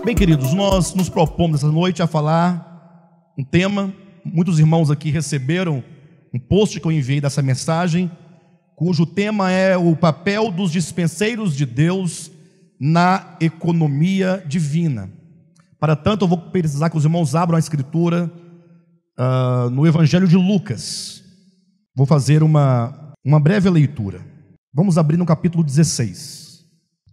Bem, queridos, nós nos propomos essa noite a falar um tema. Muitos irmãos aqui receberam um post que eu enviei dessa mensagem, cujo tema é o papel dos dispenseiros de Deus na economia divina. Para tanto, eu vou precisar que os irmãos abram a escritura no Evangelho de Lucas. Vou fazer uma breve leitura. Vamos abrir no capítulo 16.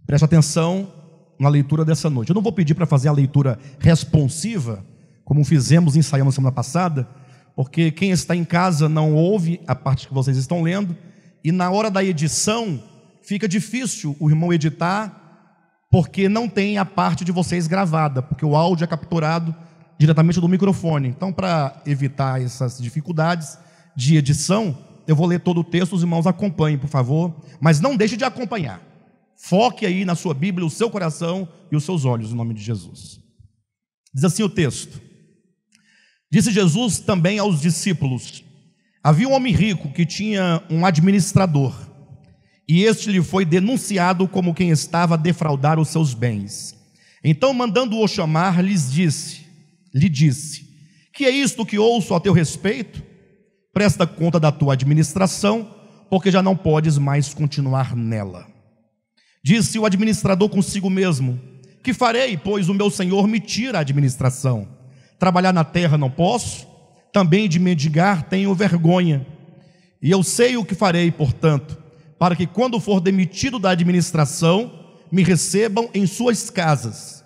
Preste atenção na leitura dessa noite. Eu não vou pedir para fazer a leitura responsiva, como fizemos e ensaiamos semana passada, porque quem está em casa não ouve a parte que vocês estão lendo, e na hora da edição fica difícil o irmão editar, porque não tem a parte de vocês gravada, porque o áudio é capturado diretamente do microfone. Então, para evitar essas dificuldades de edição, eu vou ler todo o texto, os irmãos acompanhem, por favor, mas não deixe de acompanhar. Foque aí na sua Bíblia, o seu coração e os seus olhos, em nome de Jesus. Diz assim o texto: Disse Jesus também aos discípulos: Havia um homem rico que tinha um administrador, e este lhe foi denunciado como quem estava a defraudar os seus bens. Então, mandando-o chamar, lhe disse: Que é isto que ouço a teu respeito? Presta conta da tua administração, porque já não podes mais continuar nela. Disse o administrador consigo mesmo: Que farei, pois o meu senhor me tira a administração? Trabalhar na terra não posso, também de mendigar tenho vergonha. E eu sei o que farei, portanto, para que quando for demitido da administração, me recebam em suas casas.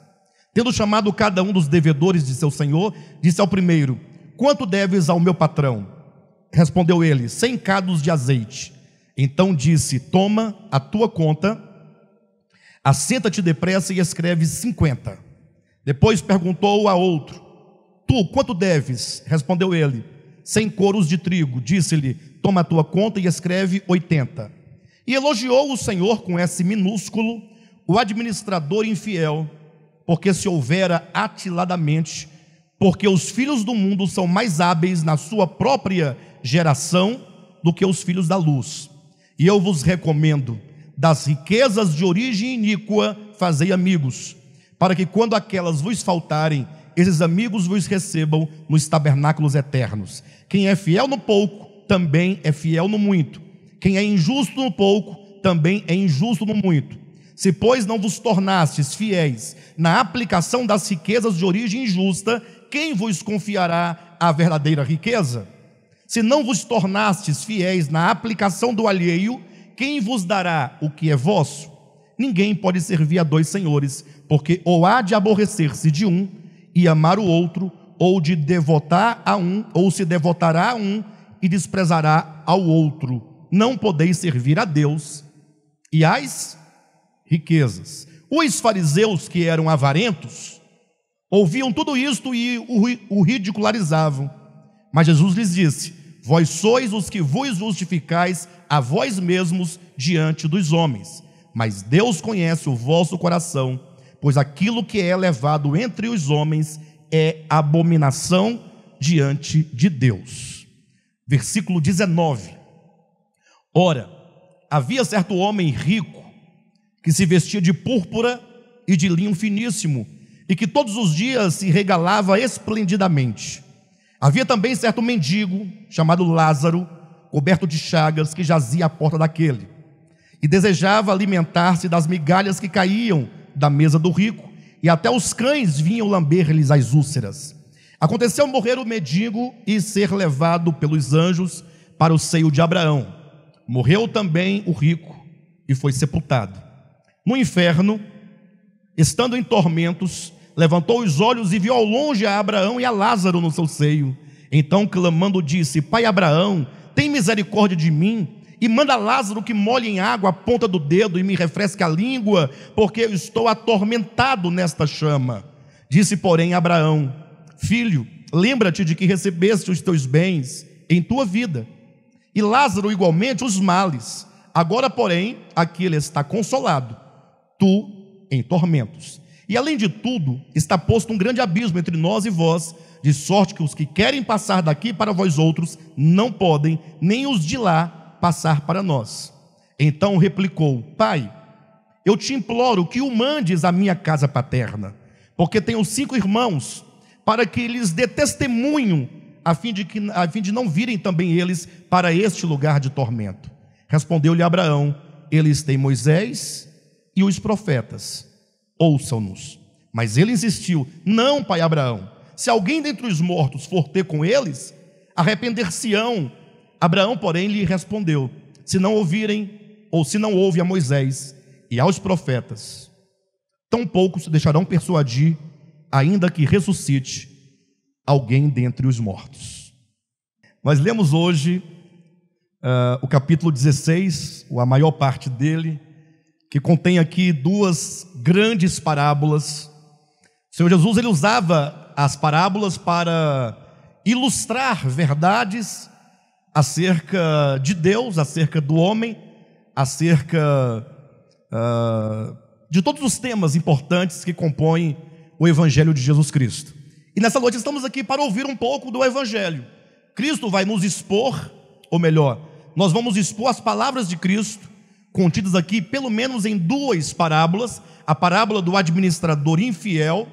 Tendo chamado cada um dos devedores de seu senhor, disse ao primeiro: Quanto deves ao meu patrão? Respondeu ele: 100 cados de azeite. Então disse: Toma a tua conta, assenta-te depressa e escreve 50. Depois perguntou a outro: Tu, quanto deves? Respondeu ele: 100 coros de trigo. Disse-lhe: Toma a tua conta e escreve 80. E elogiou o Senhor com S minúsculo o administrador infiel, porque se houvera atiladamente, porque os filhos do mundo são mais hábeis na sua própria geração do que os filhos da luz. E eu vos recomendo: das riquezas de origem iníqua fazei amigos, para que quando aquelas vos faltarem, esses amigos vos recebam nos tabernáculos eternos. Quem é fiel no pouco, também é fiel no muito. Quem é injusto no pouco, também é injusto no muito. Se, pois, não vos tornastes fiéis na aplicação das riquezas de origem injusta, quem vos confiará a verdadeira riqueza? Se não vos tornastes fiéis na aplicação do alheio, quem vos dará o que é vosso? Ninguém pode servir a dois senhores, porque ou há de aborrecer-se de um e amar o outro, ou de devotar a um, ou se devotará a um e desprezará ao outro. Não podeis servir a Deus e às riquezas. Os fariseus, que eram avarentos, ouviam tudo isto e o ridicularizavam. Mas Jesus lhes disse: Vós sois os que vos justificais a vós mesmos diante dos homens, mas Deus conhece o vosso coração, pois aquilo que é levado entre os homens é abominação diante de Deus. Versículo 19. Ora, havia certo homem rico, que se vestia de púrpura e de linho finíssimo, e que todos os dias se regalava esplendidamente. Havia também certo mendigo, chamado Lázaro, coberto de chagas, que jazia à porta daquele, e desejava alimentar-se das migalhas que caíam da mesa do rico, e até os cães vinham lamber-lhes as úlceras. Aconteceu morrer o mendigo e ser levado pelos anjos para o seio de Abraão. Morreu também o rico e foi sepultado. No inferno, estando em tormentos, levantou os olhos e viu ao longe a Abraão e a Lázaro no seu seio. Então, clamando, disse: Pai Abraão, tem misericórdia de mim, e manda Lázaro que molhe em água a ponta do dedo e me refresque a língua, porque eu estou atormentado nesta chama. Disse, porém, Abraão: Filho, lembra-te de que recebeste os teus bens em tua vida, e Lázaro igualmente os males. Agora, porém, aqui ele está consolado, tu em tormentos. E além de tudo, está posto um grande abismo entre nós e vós, de sorte que os que querem passar daqui para vós outros não podem, nem os de lá passar para nós. Então replicou: Pai, eu te imploro que o mandes à minha casa paterna, porque tenho 5 irmãos, para que lhes dê testemunho, a fim de não virem também eles para este lugar de tormento. Respondeu-lhe Abraão: eles têm Moisés e os profetas, ouçam-nos. Mas ele insistiu: não, pai Abraão, se alguém dentre os mortos for ter com eles, arrepender-se-ão. Abraão, porém, lhe respondeu: se não ouvirem, ou se não ouve a Moisés e aos profetas, tampouco se deixarão persuadir, ainda que ressuscite alguém dentre os mortos. Nós lemos hoje o capítulo 16, ou a maior parte dele, que contém aqui 2 grandes parábolas. O Senhor Jesus, ele usava as parábolas para ilustrar verdades acerca de Deus, acerca do homem, acerca de todos os temas importantes que compõem o Evangelho de Jesus Cristo. E nessa noite estamos aqui para ouvir um pouco do Evangelho. Cristo vai nos expor, ou melhor, nós vamos expor as palavras de Cristo, contidas aqui pelo menos em 2 parábolas: a parábola do administrador infiel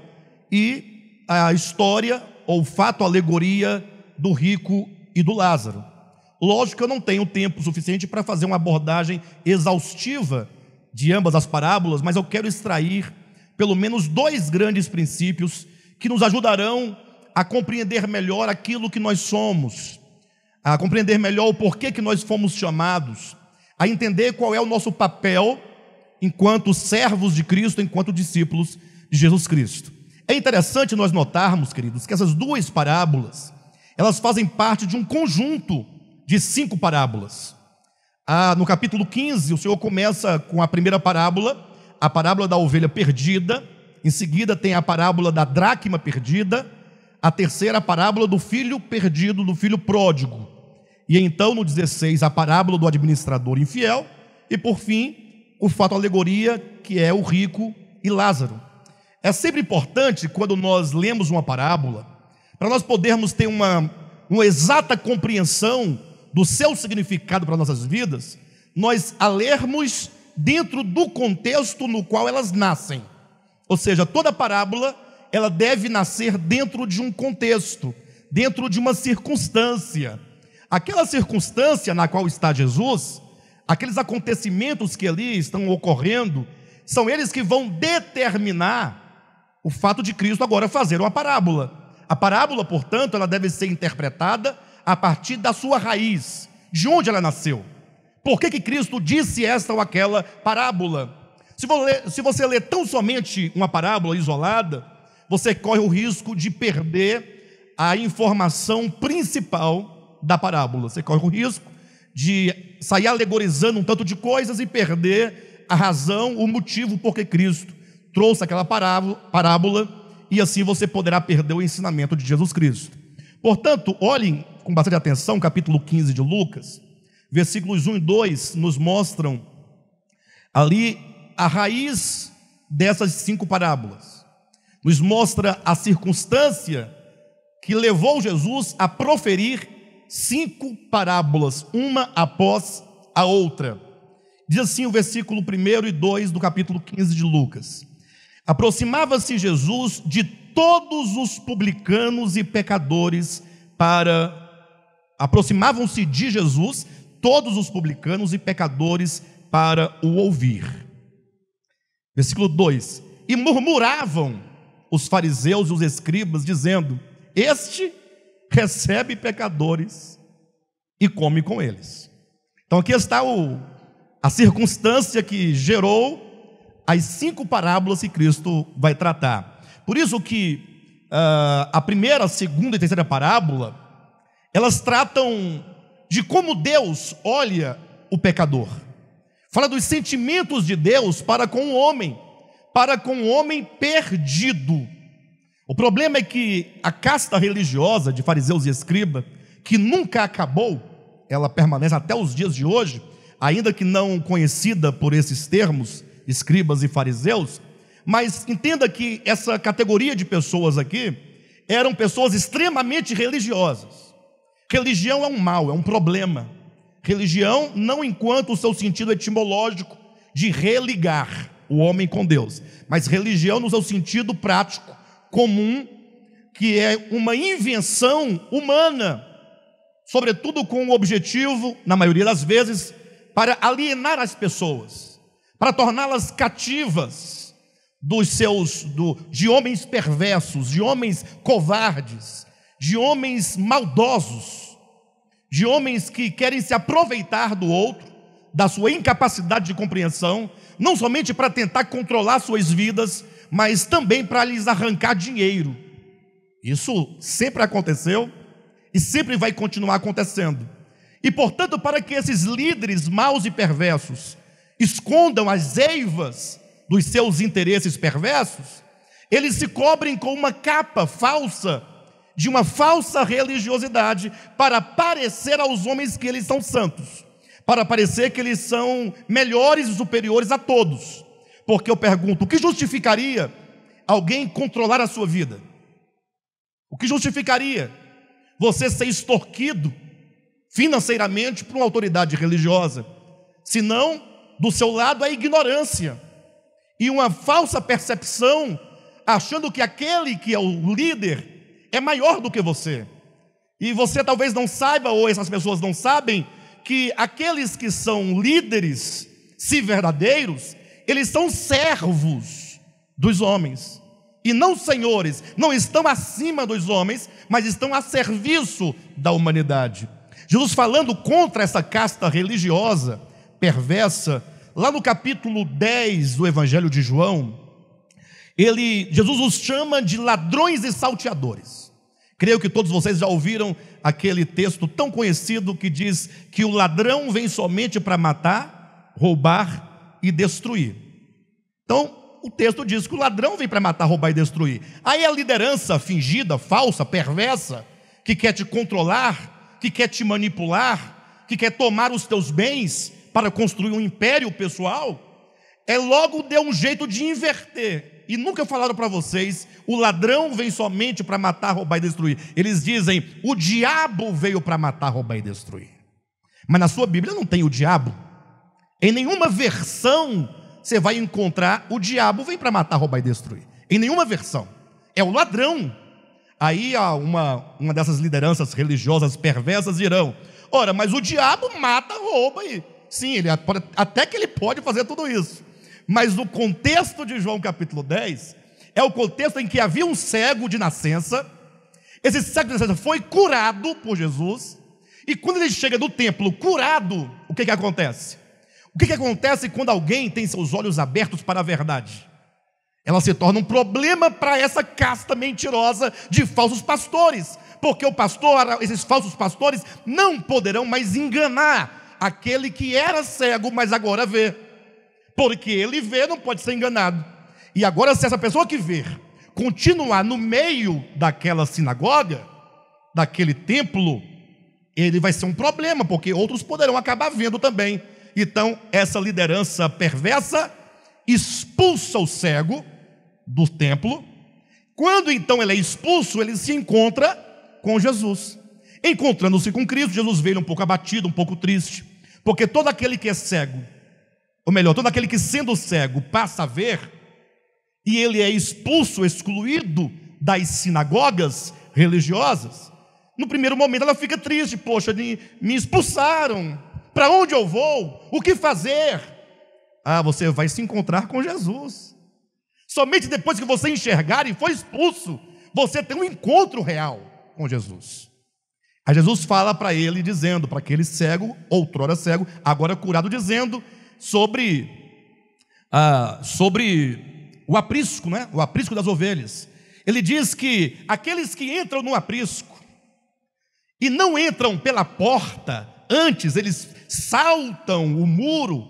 e a história, ou fato, alegoria do rico e do Lázaro. Lógico que eu não tenho tempo suficiente para fazer uma abordagem exaustiva de ambas as parábolas, mas eu quero extrair pelo menos 2 grandes princípios que nos ajudarão a compreender melhor aquilo que nós somos, a compreender melhor o porquê que nós fomos chamados, a entender qual é o nosso papel enquanto servos de Cristo, enquanto discípulos de Jesus Cristo. É interessante nós notarmos, queridos, que essas 2 parábolas, elas fazem parte de um conjunto de 5 parábolas. No capítulo 15, o Senhor começa com a primeira parábola, a parábola da ovelha perdida. Em seguida tem a parábola da dracma perdida, a terceira, a parábola do filho perdido, do filho pródigo. E então no 16, a parábola do administrador infiel. E por fim, o fato alegoria, que é o rico e Lázaro. É sempre importante, quando nós lemos uma parábola, para nós podermos ter uma exata compreensão do seu significado para nossas vidas, nós a lermos dentro do contexto no qual elas nascem. Ou seja, toda parábola, ela deve nascer dentro de um contexto, dentro de uma circunstância. Aquela circunstância na qual está Jesus, aqueles acontecimentos que ali estão ocorrendo, são eles que vão determinar o fato de Cristo agora fazer uma parábola. A parábola, portanto, ela deve ser interpretada a partir da sua raiz, de onde ela nasceu. Por que Cristo disse esta ou aquela parábola? Se você ler tão somente uma parábola isolada, você corre o risco de perder a informação principal da parábola. Você corre o risco de sair alegorizando um tanto de coisas e perder a razão, o motivo por que Cristo trouxe aquela parábola, e assim você poderá perder o ensinamento de Jesus Cristo. Portanto, olhem com bastante atenção, capítulo 15 de Lucas, versículos 1 e 2 nos mostram ali a raiz dessas 5 parábolas. Nos mostra a circunstância que levou Jesus a proferir 5 parábolas, uma após a outra. Diz assim o versículo 1 e 2 do capítulo 15 de Lucas: aproximava-se Jesus de todos os publicanos e pecadores aproximavam-se de Jesus todos os publicanos e pecadores para o ouvir. Versículo 2: e murmuravam os fariseus e os escribas, dizendo: este recebe pecadores e come com eles. Então aqui está a circunstância que gerou as 5 parábolas que Cristo vai tratar. Por isso que a primeira, a segunda e terceira parábola, elas tratam de como Deus olha o pecador. Fala dos sentimentos de Deus para com o homem perdido. O problema é que a casta religiosa de fariseus e escribas, que nunca acabou, ela permanece até os dias de hoje, ainda que não conhecida por esses termos, escribas e fariseus, mas entenda que essa categoria de pessoas aqui eram pessoas extremamente religiosas. Religião é um mal, é um problema. Religião não enquanto o seu sentido etimológico de religar o homem com Deus, mas religião no seu sentido prático, comum, que é uma invenção humana, sobretudo com o objetivo, na maioria das vezes, para alienar as pessoas, para torná-las cativas de homens perversos, de homens covardes, de homens maldosos, de homens que querem se aproveitar do outro, da sua incapacidade de compreensão, não somente para tentar controlar suas vidas, mas também para lhes arrancar dinheiro. Isso sempre aconteceu e sempre vai continuar acontecendo. E, portanto, para que esses líderes maus e perversos escondam as eivas dos seus interesses perversos, eles se cobrem com uma capa falsa, de uma falsa religiosidade, para parecer aos homens que eles são santos, para parecer que eles são melhores e superiores a todos. Porque eu pergunto, o que justificaria alguém controlar a sua vida? O que justificaria você ser extorquido financeiramente por uma autoridade religiosa? Senão, do seu lado, a ignorância e uma falsa percepção, achando que aquele que é o líder é maior do que você. E você talvez não saiba, ou essas pessoas não sabem, que aqueles que são líderes, se verdadeiros, eles são servos dos homens, e não senhores. Não estão acima dos homens, mas estão a serviço da humanidade. Jesus, falando contra essa casta religiosa perversa, lá no capítulo 10 do Evangelho de João, Jesus os chama de ladrões e salteadores. Creio que todos vocês já ouviram aquele texto tão conhecido que diz que o ladrão vem somente para matar, roubar e destruir. Então, o texto diz que o ladrão vem para matar, roubar e destruir. Aí a liderança fingida, falsa, perversa, que quer te controlar, que quer te manipular, que quer tomar os teus bens para construir um império pessoal, logo deu um jeito de inverter. E nunca falaram para vocês, o ladrão vem somente para matar, roubar e destruir. Eles dizem, o diabo veio para matar, roubar e destruir. Mas na sua Bíblia não tem o diabo. Em nenhuma versão você vai encontrar o diabo vem para matar, roubar e destruir. Em nenhuma versão. É o ladrão. Aí uma dessas lideranças religiosas perversas dirão, ora, mas o diabo mata, rouba e... Sim, até que ele pode fazer tudo isso. Mas no contexto de João capítulo 10, é o contexto em que havia um cego de nascença. Esse cego de nascença foi curado por Jesus. E quando ele chega no templo curado, o que acontece? O que acontece quando alguém tem seus olhos abertos para a verdade? Ela se torna um problema para essa casta mentirosa de falsos pastores. Porque esses falsos pastores não poderão mais enganar aquele que era cego, mas agora vê. Porque ele vê, não pode ser enganado. E agora, se essa pessoa que vê continuar no meio daquela sinagoga, daquele templo, ele vai ser um problema, porque outros poderão acabar vendo também. Então, essa liderança perversa expulsa o cego do templo. Quando então ele é expulso, ele se encontra com Jesus. Encontrando-se com Cristo, Jesus veio um pouco abatido, um pouco triste, porque todo aquele que é cego, ou melhor, todo aquele que sendo cego passa a ver, e ele é expulso, excluído das sinagogas religiosas, no primeiro momento ela fica triste, poxa, me expulsaram, para onde eu vou? O que fazer? Você vai se encontrar com Jesus. Somente depois que você enxergar e for expulso, você tem um encontro real com Jesus. Aí Jesus fala para ele, dizendo, para aquele cego, outrora cego, agora curado, dizendo sobre o aprisco, né? O aprisco das ovelhas. Ele diz que aqueles que entram no aprisco e não entram pela porta, antes eles saltam o muro,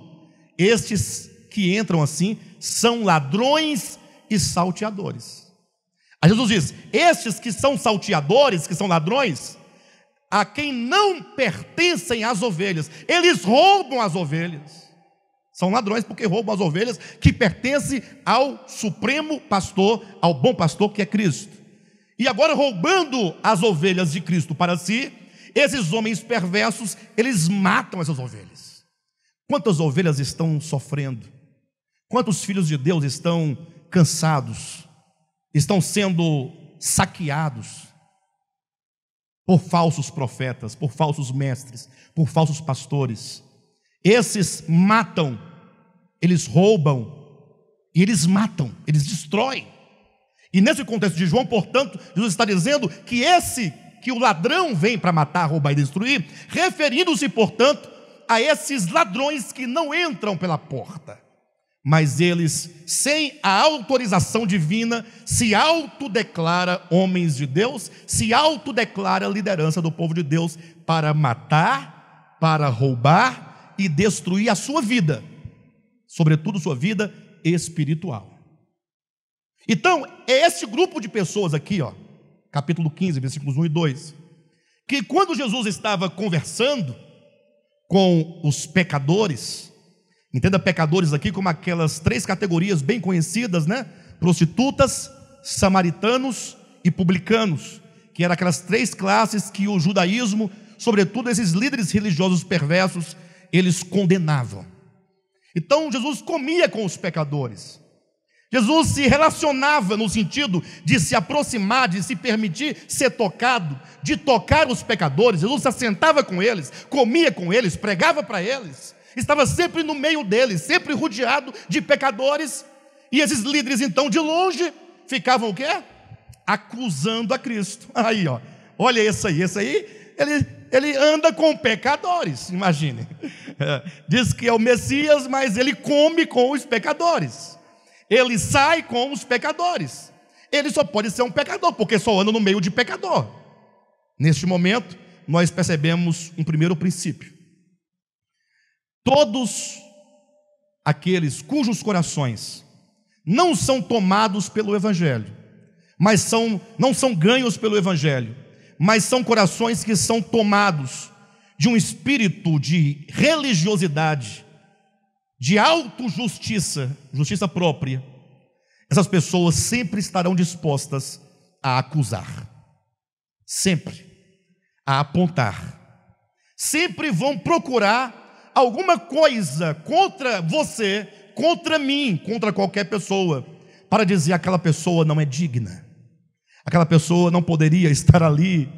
estes que entram assim são ladrões e salteadores. Aí Jesus diz, estes que são salteadores, que são ladrões, a quem não pertencem as ovelhas, eles roubam as ovelhas. São ladrões porque roubam as ovelhas que pertencem ao supremo pastor, ao bom pastor que é Cristo. E agora, roubando as ovelhas de Cristo para si, esses homens perversos, eles matam essas ovelhas. Quantas ovelhas estão sofrendo? Quantos filhos de Deus estão cansados, estão sendo saqueados por falsos profetas, por falsos mestres, por falsos pastores. Esses matam, eles roubam, e eles matam, eles destroem. E nesse contexto de João, portanto, Jesus está dizendo que o ladrão vem para matar, roubar e destruir, referindo-se, portanto, a esses ladrões que não entram pela porta, mas eles, sem a autorização divina, se autodeclara homens de Deus, se autodeclara liderança do povo de Deus para matar, para roubar e destruir a sua vida, sobretudo sua vida espiritual. Então, é esse grupo de pessoas aqui, capítulo 15, versículos 1 e 2, que quando Jesus estava conversando com os pecadores, entenda pecadores aqui como aquelas 3 categorias bem conhecidas, né? Prostitutas, samaritanos e publicanos, que eram aquelas 3 classes que o judaísmo, sobretudo esses líderes religiosos perversos, eles condenavam. Então Jesus comia com os pecadores, Jesus se relacionava no sentido de se aproximar, de se permitir ser tocado, de tocar os pecadores. Jesus se assentava com eles, comia com eles, pregava para eles, estava sempre no meio deles, sempre rodeado de pecadores. E esses líderes então de longe ficavam o quê? Acusando a Cristo. Aí olha esse aí ele anda com pecadores, imagine. Diz que é o Messias, mas ele come com os pecadores, ele sai com os pecadores. Ele só pode ser um pecador, porque só anda no meio de pecador. Neste momento, nós percebemos um primeiro princípio: todos aqueles cujos corações não são tomados pelo Evangelho, mas não são ganhos pelo Evangelho, mas são corações que são tomados de um espírito de religiosidade, de autojustiça, justiça própria, essas pessoas sempre estarão dispostas a acusar, sempre a apontar, sempre vão procurar alguma coisa contra você, contra mim, contra qualquer pessoa, para dizer aquela pessoa não é digna, aquela pessoa não poderia estar ali,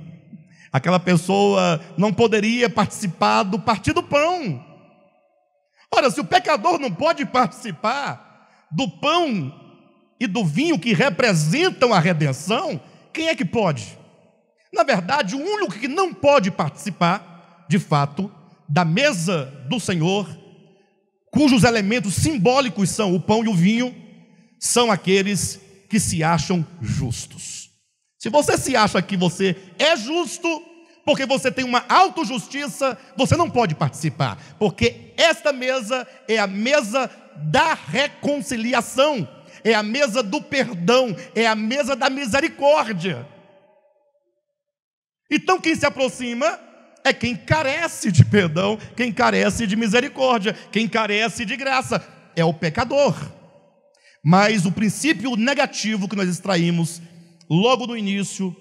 aquela pessoa não poderia participar do partir do pão. Ora, se o pecador não pode participar do pão e do vinho que representam a redenção, quem é que pode? Na verdade, o único que não pode participar, de fato, da mesa do Senhor, cujos elementos simbólicos são o pão e o vinho, são aqueles que se acham justos. Se você se acha que você é justo, porque você tem uma autojustiça, você não pode participar, porque esta mesa é a mesa da reconciliação, é a mesa do perdão, é a mesa da misericórdia. Então quem se aproxima é quem carece de perdão, quem carece de misericórdia, quem carece de graça, é o pecador. Mas o princípio negativo que nós extraímos logo no início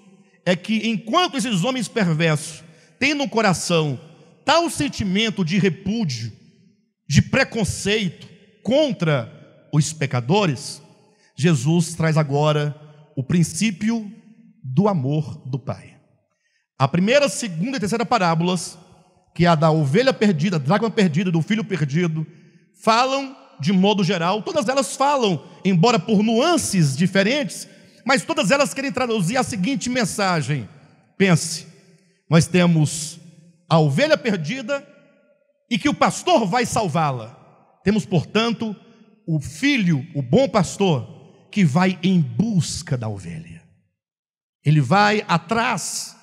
é que enquanto esses homens perversos têm no coração tal sentimento de repúdio, de preconceito contra os pecadores, Jesus traz agora o princípio do amor do Pai. A primeira, segunda e terceira parábolas, que é a da ovelha perdida, dracma perdida, do filho perdido, falam de modo geral, todas elas falam, embora por nuances diferentes, mas todas elas querem traduzir a seguinte mensagem: pense, nós temos a ovelha perdida e que o pastor vai salvá-la. Temos, portanto, o filho, o bom pastor, que vai em busca da ovelha. Ele vai atrás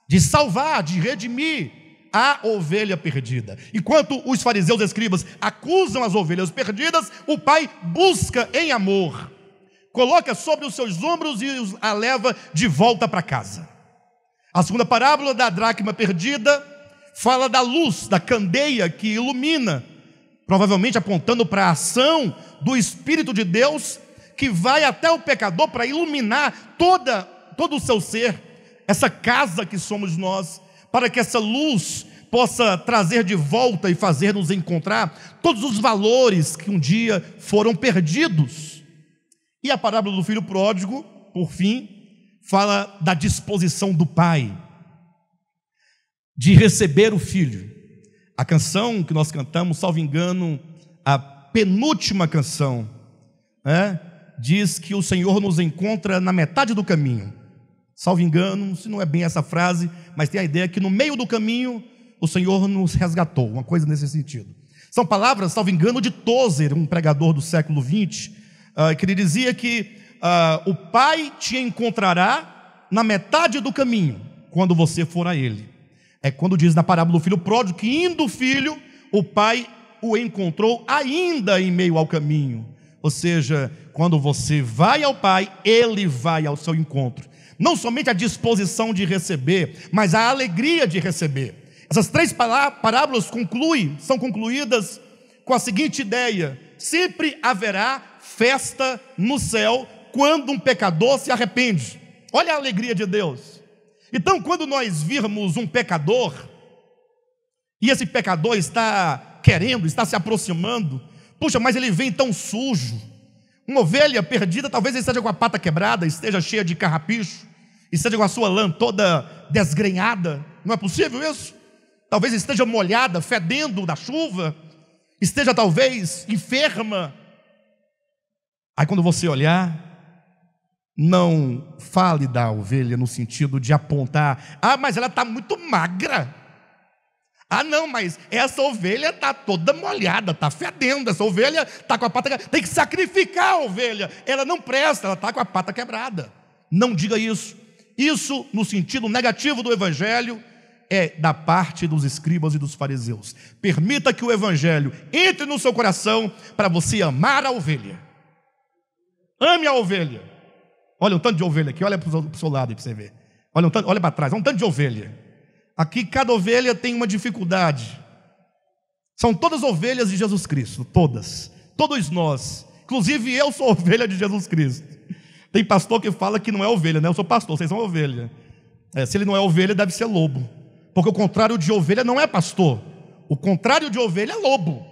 de salvar, de redimir a ovelha perdida. Enquanto os fariseus e escribas acusam as ovelhas perdidas, o Pai busca em amor, coloca sobre os seus ombros e a leva de volta para casa. A segunda parábola da dracma perdida fala da luz, da candeia que ilumina, provavelmente apontando para a ação do Espírito de Deus, que vai até o pecador para iluminar todo o seu ser, essa casa que somos nós, para que essa luz possa trazer de volta e fazer-nos encontrar todos os valores que um dia foram perdidos. E a parábola do filho pródigo, por fim, fala da disposição do pai de receber o filho. A canção que nós cantamos, salvo engano, a penúltima canção, diz que o Senhor nos encontra na metade do caminho. Salvo engano, se não é bem essa frase, mas tem a ideia que no meio do caminho o Senhor nos resgatou, uma coisa nesse sentido. São palavras, salvo engano, de Tozer, um pregador do século XX, que ele dizia que o pai te encontrará na metade do caminho, quando você for a ele. É quando diz na parábola do filho pródigo que, indo o filho, o pai o encontrou ainda em meio ao caminho. Ou seja, quando você vai ao pai, ele vai ao seu encontro. Não somente a disposição de receber, mas a alegria de receber. Essas 3 parábolas são concluídas com a seguinte ideia: sempre haverá festa no céu quando um pecador se arrepende. Olha a alegria de Deus. Então, quando nós virmos um pecador, e esse pecador está se aproximando, puxa, mas ele vem tão sujo. Uma ovelha perdida, talvez ele esteja com a pata quebrada, esteja cheia de carrapicho, esteja com a sua lã toda desgrenhada. Não é possível isso? Talvez esteja molhada, fedendo da chuva, esteja talvez enferma. Aí quando você olhar, não fale da ovelha no sentido de apontar: mas ela está muito magra. Não, mas essa ovelha está toda molhada, está fedendo, essa ovelha está com a pata quebrada. Tem que sacrificar a ovelha, ela não presta, ela está com a pata quebrada. Não diga isso. Isso, no sentido negativo do evangelho, é da parte dos escribas e dos fariseus. Permita que o evangelho entre no seu coração para você amar a ovelha. Ame a ovelha. Olha um tanto de ovelha aqui, olha para o seu lado aí para você ver. Olha para trás, olha um tanto de ovelha. Aqui cada ovelha tem uma dificuldade. São todas ovelhas de Jesus Cristo, todas. Todos nós, inclusive eu sou ovelha de Jesus Cristo. Tem pastor que fala que não é ovelha, né? Eu sou pastor, vocês são ovelha. Se ele não é ovelha, deve ser lobo. Porque o contrário de ovelha não é pastor. O contrário de ovelha é lobo.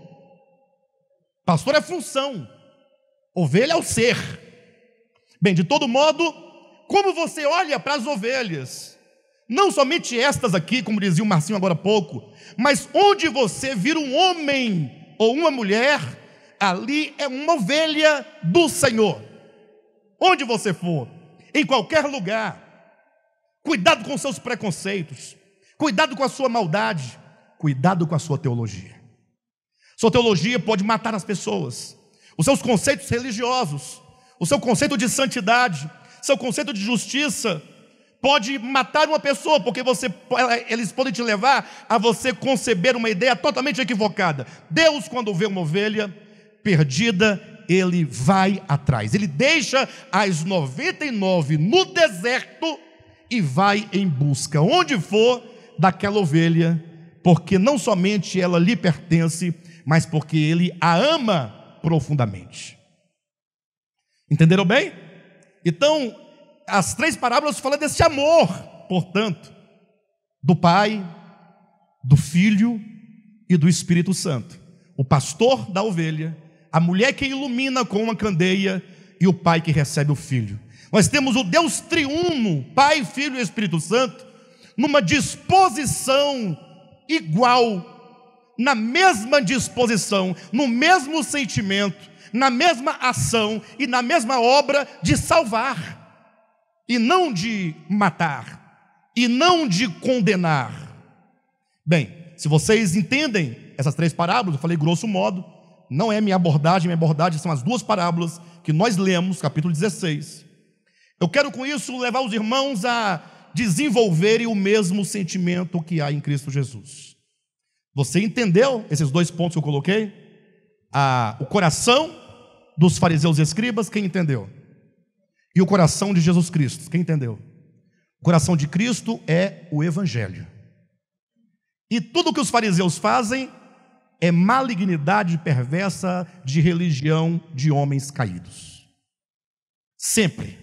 Pastor é função. Ovelha é o ser. Bem, de todo modo, como você olha para as ovelhas, não somente estas aqui, como dizia o Marcinho agora há pouco, mas onde você vira um homem ou uma mulher, ali é uma ovelha do Senhor. Onde você for, em qualquer lugar, cuidado com seus preconceitos, cuidado com a sua maldade, cuidado com a sua teologia. Sua teologia pode matar as pessoas. Os seus conceitos religiosos, o seu conceito de santidade, seu conceito de justiça pode matar uma pessoa, porque eles podem te levar a você conceber uma ideia totalmente equivocada. Deus, quando vê uma ovelha perdida, ele vai atrás. Ele deixa as 99 no deserto e vai em busca, onde for, daquela ovelha, porque não somente ela lhe pertence, mas porque ele a ama profundamente. Entenderam bem? Então, as 3 parábolas falam desse amor, portanto, do Pai, do Filho e do Espírito Santo. O pastor da ovelha, a mulher que ilumina com uma candeia e o Pai que recebe o Filho. Nós temos o Deus triuno, Pai, Filho e Espírito Santo, numa disposição igual, na mesma disposição, no mesmo sentimento, na mesma ação e na mesma obra de salvar, e não de matar, e não de condenar. Bem, se vocês entendem essas 3 parábolas, eu falei grosso modo, não é minha abordagem são as 2 parábolas que nós lemos, capítulo 16. Eu quero com isso levar os irmãos a desenvolverem o mesmo sentimento que há em Cristo Jesus. Você entendeu esses 2 pontos que eu coloquei? O coração dos fariseus e escribas, quem entendeu? E o coração de Jesus Cristo, quem entendeu? O coração de Cristo é o Evangelho. E tudo que os fariseus fazem é malignidade perversa de religião de homens caídos. Sempre.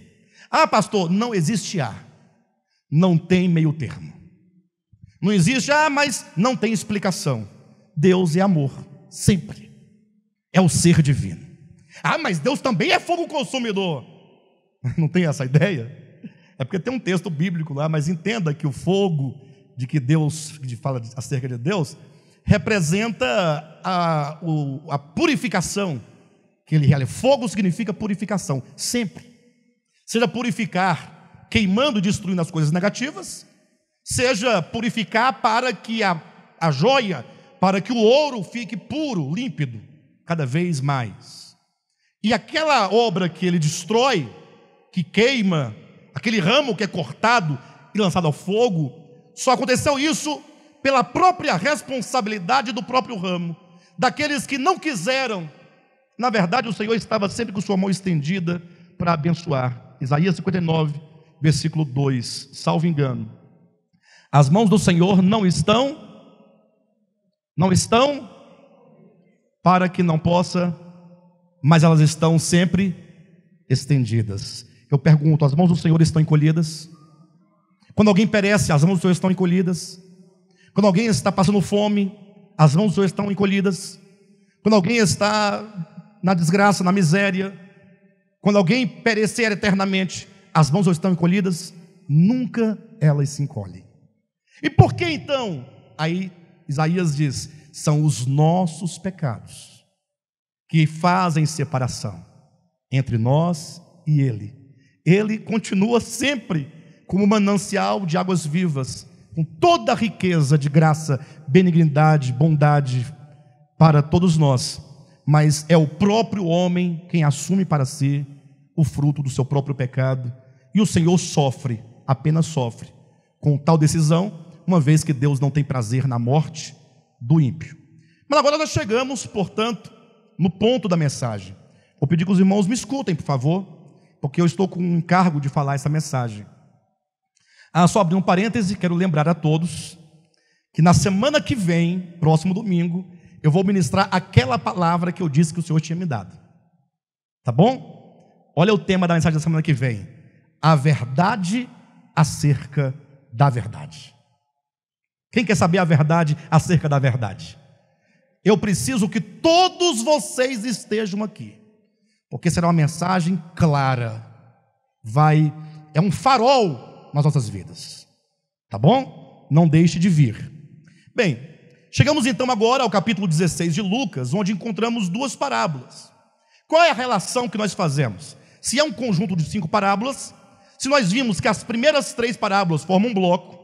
Pastor, não existe não tem meio termo. Não existe, mas não tem explicação. Deus é amor, sempre. É o ser divino. Mas Deus também é fogo consumidor. Não tem essa ideia? É porque tem um texto bíblico lá, mas entenda que o fogo de que Deus, que fala acerca de Deus, representa a purificação que ele realiza. Fogo significa purificação, sempre. Seja purificar queimando e destruindo as coisas negativas, seja purificar para que a joia, para que o ouro fique puro, límpido, cada vez mais. E aquela obra que ele destrói, que queima, aquele ramo que é cortado e lançado ao fogo, só aconteceu isso pela própria responsabilidade do próprio ramo, daqueles que não quiseram. Na verdade, o Senhor estava sempre com sua mão estendida para abençoar. Isaías 59, versículo 2, salvo engano. As mãos do Senhor não estão para que não possa, mas elas estão sempre estendidas. Eu pergunto, as mãos do Senhor estão encolhidas? Quando alguém perece, as mãos do Senhor estão encolhidas? Quando alguém está passando fome, as mãos do Senhor estão encolhidas? Quando alguém está na desgraça, na miséria, quando alguém perecer eternamente, as mãos do Senhor estão encolhidas? Nunca elas se encolhem. E por que então? Aí Isaías diz, são os nossos pecados que fazem separação entre nós e Ele. Ele continua sempre como manancial de águas vivas, com toda a riqueza de graça, benignidade, bondade para todos nós, mas é o próprio homem quem assume para si o fruto do seu próprio pecado, e o Senhor sofre, apenas sofre, com tal decisão, uma vez que Deus não tem prazer na morte do ímpio. Mas agora nós chegamos, portanto, no ponto da mensagem. Vou pedir que os irmãos me escutem, por favor, porque eu estou com um encargo de falar essa mensagem. Só abrir um parêntese, quero lembrar a todos que na semana que vem, próximo domingo, eu vou ministrar aquela palavra que eu disse que o Senhor tinha me dado. Tá bom? Olha o tema da mensagem da semana que vem: a verdade acerca da verdade. Quem quer saber a verdade acerca da verdade? Eu preciso que todos vocês estejam aqui, porque será uma mensagem clara, é um farol nas nossas vidas, tá bom? Não deixe de vir. Bem, chegamos então agora ao capítulo 16 de Lucas, onde encontramos duas parábolas. Qual é a relação que nós fazemos? Se é um conjunto de 5 parábolas, se nós vimos que as primeiras 3 parábolas formam um bloco,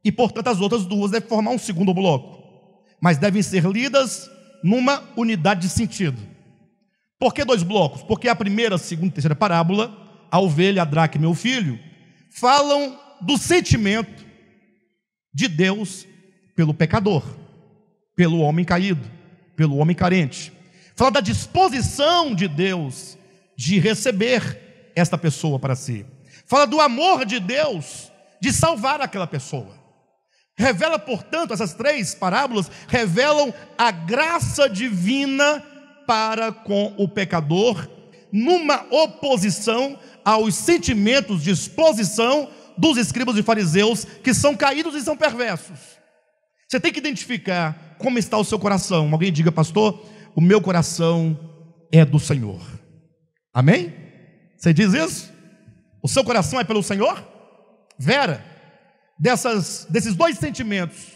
e portanto as outras 2 devem formar um segundo bloco, mas devem ser lidas numa unidade de sentido. Por que 2 blocos? Porque a primeira, segunda e terceira parábola, a ovelha, a dracma e o filho, falam do sentimento de Deus pelo pecador, pelo homem caído, pelo homem carente. Fala da disposição de Deus de receber esta pessoa para si. Fala do amor de Deus de salvar aquela pessoa. Revela, portanto, essas 3 parábolas revelam a graça divina para com o pecador, numa oposição aos sentimentos de exposição dos escribas e fariseus, que são caídos e são perversos. Você tem que identificar como está o seu coração. Alguém diga: pastor, o meu coração é do Senhor. Amém? Você diz isso? O seu coração é pelo Senhor? Vera, desses 2 sentimentos,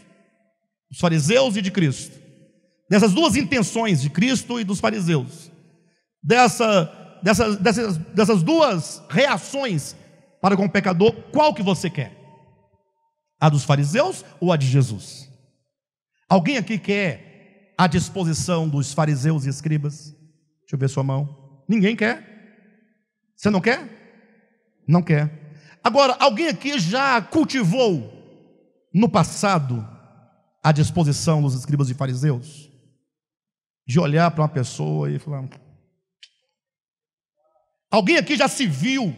dos fariseus e de Cristo, dessas 2 intenções de Cristo e dos fariseus, dessas 2 reações para com o pecador, qual que você quer? A dos fariseus ou a de Jesus? Alguém aqui quer a disposição dos fariseus e escribas? Deixa eu ver sua mão. Ninguém quer? Você não quer? Não quer. Agora, alguém aqui já cultivou no passado a disposição dos escribas e fariseus? De olhar para uma pessoa e falar... Alguém aqui já se viu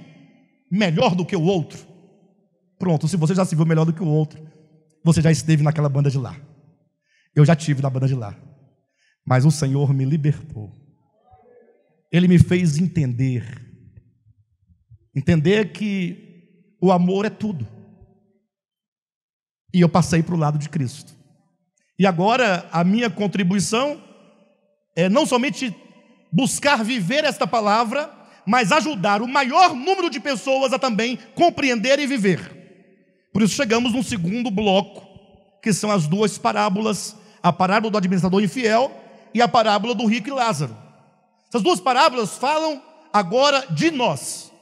melhor do que o outro? Pronto, se você já se viu melhor do que o outro, você já esteve naquela banda de lá. Eu já tive na banda de lá, mas o Senhor me libertou. Ele me fez entender que o amor é tudo. E eu passei para o lado de Cristo. E agora a minha contribuição é não somente buscar viver esta palavra, mas ajudar o maior número de pessoas a também compreender e viver. Por isso chegamos no segundo bloco, que são as duas parábolas, a parábola do administrador infiel e a parábola do rico e Lázaro. Essas duas parábolas falam agora de nós.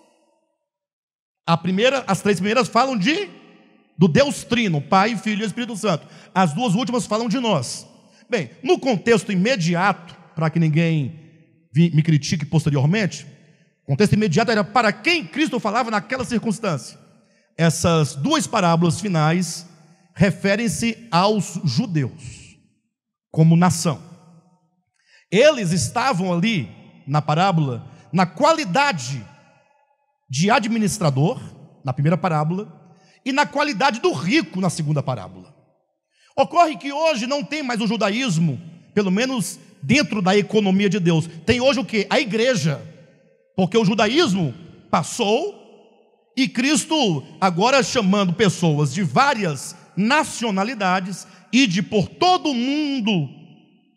As três primeiras falam do Deus Trino, Pai, Filho e Espírito Santo. As duas últimas falam de nós. Bem, no contexto imediato, para que ninguém me critique posteriormente, o contexto imediato era para quem Cristo falava naquela circunstância. Essas duas parábolas finais referem-se aos judeus, como nação. Eles estavam ali, na parábola, na qualidade de administrador, na primeira parábola, e na qualidade do rico, na segunda parábola. Ocorre que hoje não tem mais o judaísmo, pelo menos dentro da economia de Deus. Tem hoje o quê? A igreja, porque o judaísmo passou, e Cristo agora chamando pessoas de várias nacionalidades, ide por todo o mundo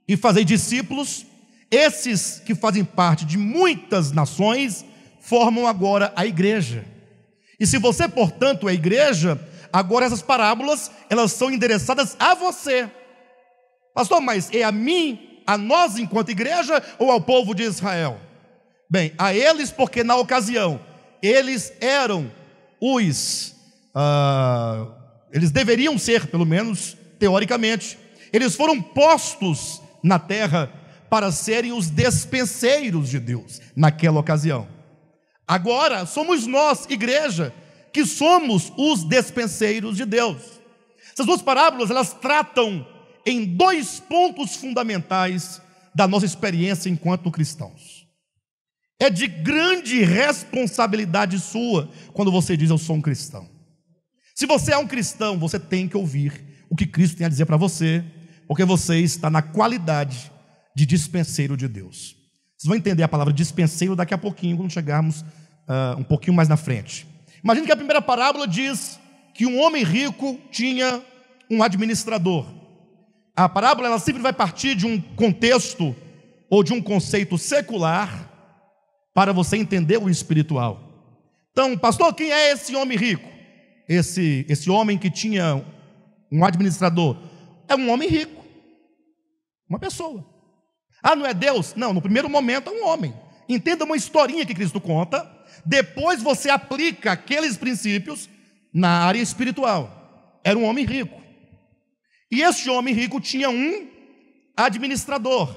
e fazer discípulos. Esses que fazem parte de muitas nações formam agora a igreja. E se você, portanto, é igreja, agora essas parábolas, elas são endereçadas a você. Pastor, mas é a mim, a nós enquanto igreja, ou ao povo de Israel? Bem, a eles, porque na ocasião eles eram eles deveriam ser, pelo menos teoricamente, eles foram postos na terra para serem os despenseiros de Deus naquela ocasião. Agora somos nós, igreja, que somos os despenseiros de Deus. Essas duas parábolas, elas tratam em dois pontos fundamentais da nossa experiência enquanto cristãos. É de grande responsabilidade sua quando você diz: eu sou um cristão. Se você é um cristão, você tem que ouvir o que Cristo tem a dizer para você, porque você está na qualidade de dispenseiro de Deus. Vocês vão entender a palavra dispenseiro daqui a pouquinho, quando chegarmos um pouquinho mais na frente. Imagine que a primeira parábola diz que um homem rico tinha um administrador. A parábola, ela sempre vai partir de um contexto ou de um conceito secular para você entender o espiritual. Então, pastor, quem é esse homem rico? Esse homem que tinha um administrador é um homem rico, uma pessoa. Ah, não é Deus? Não, no primeiro momento é um homem. Entenda uma historinha que Cristo conta, depois você aplica aqueles princípios na área espiritual. Era um homem rico. E este homem rico tinha um administrador,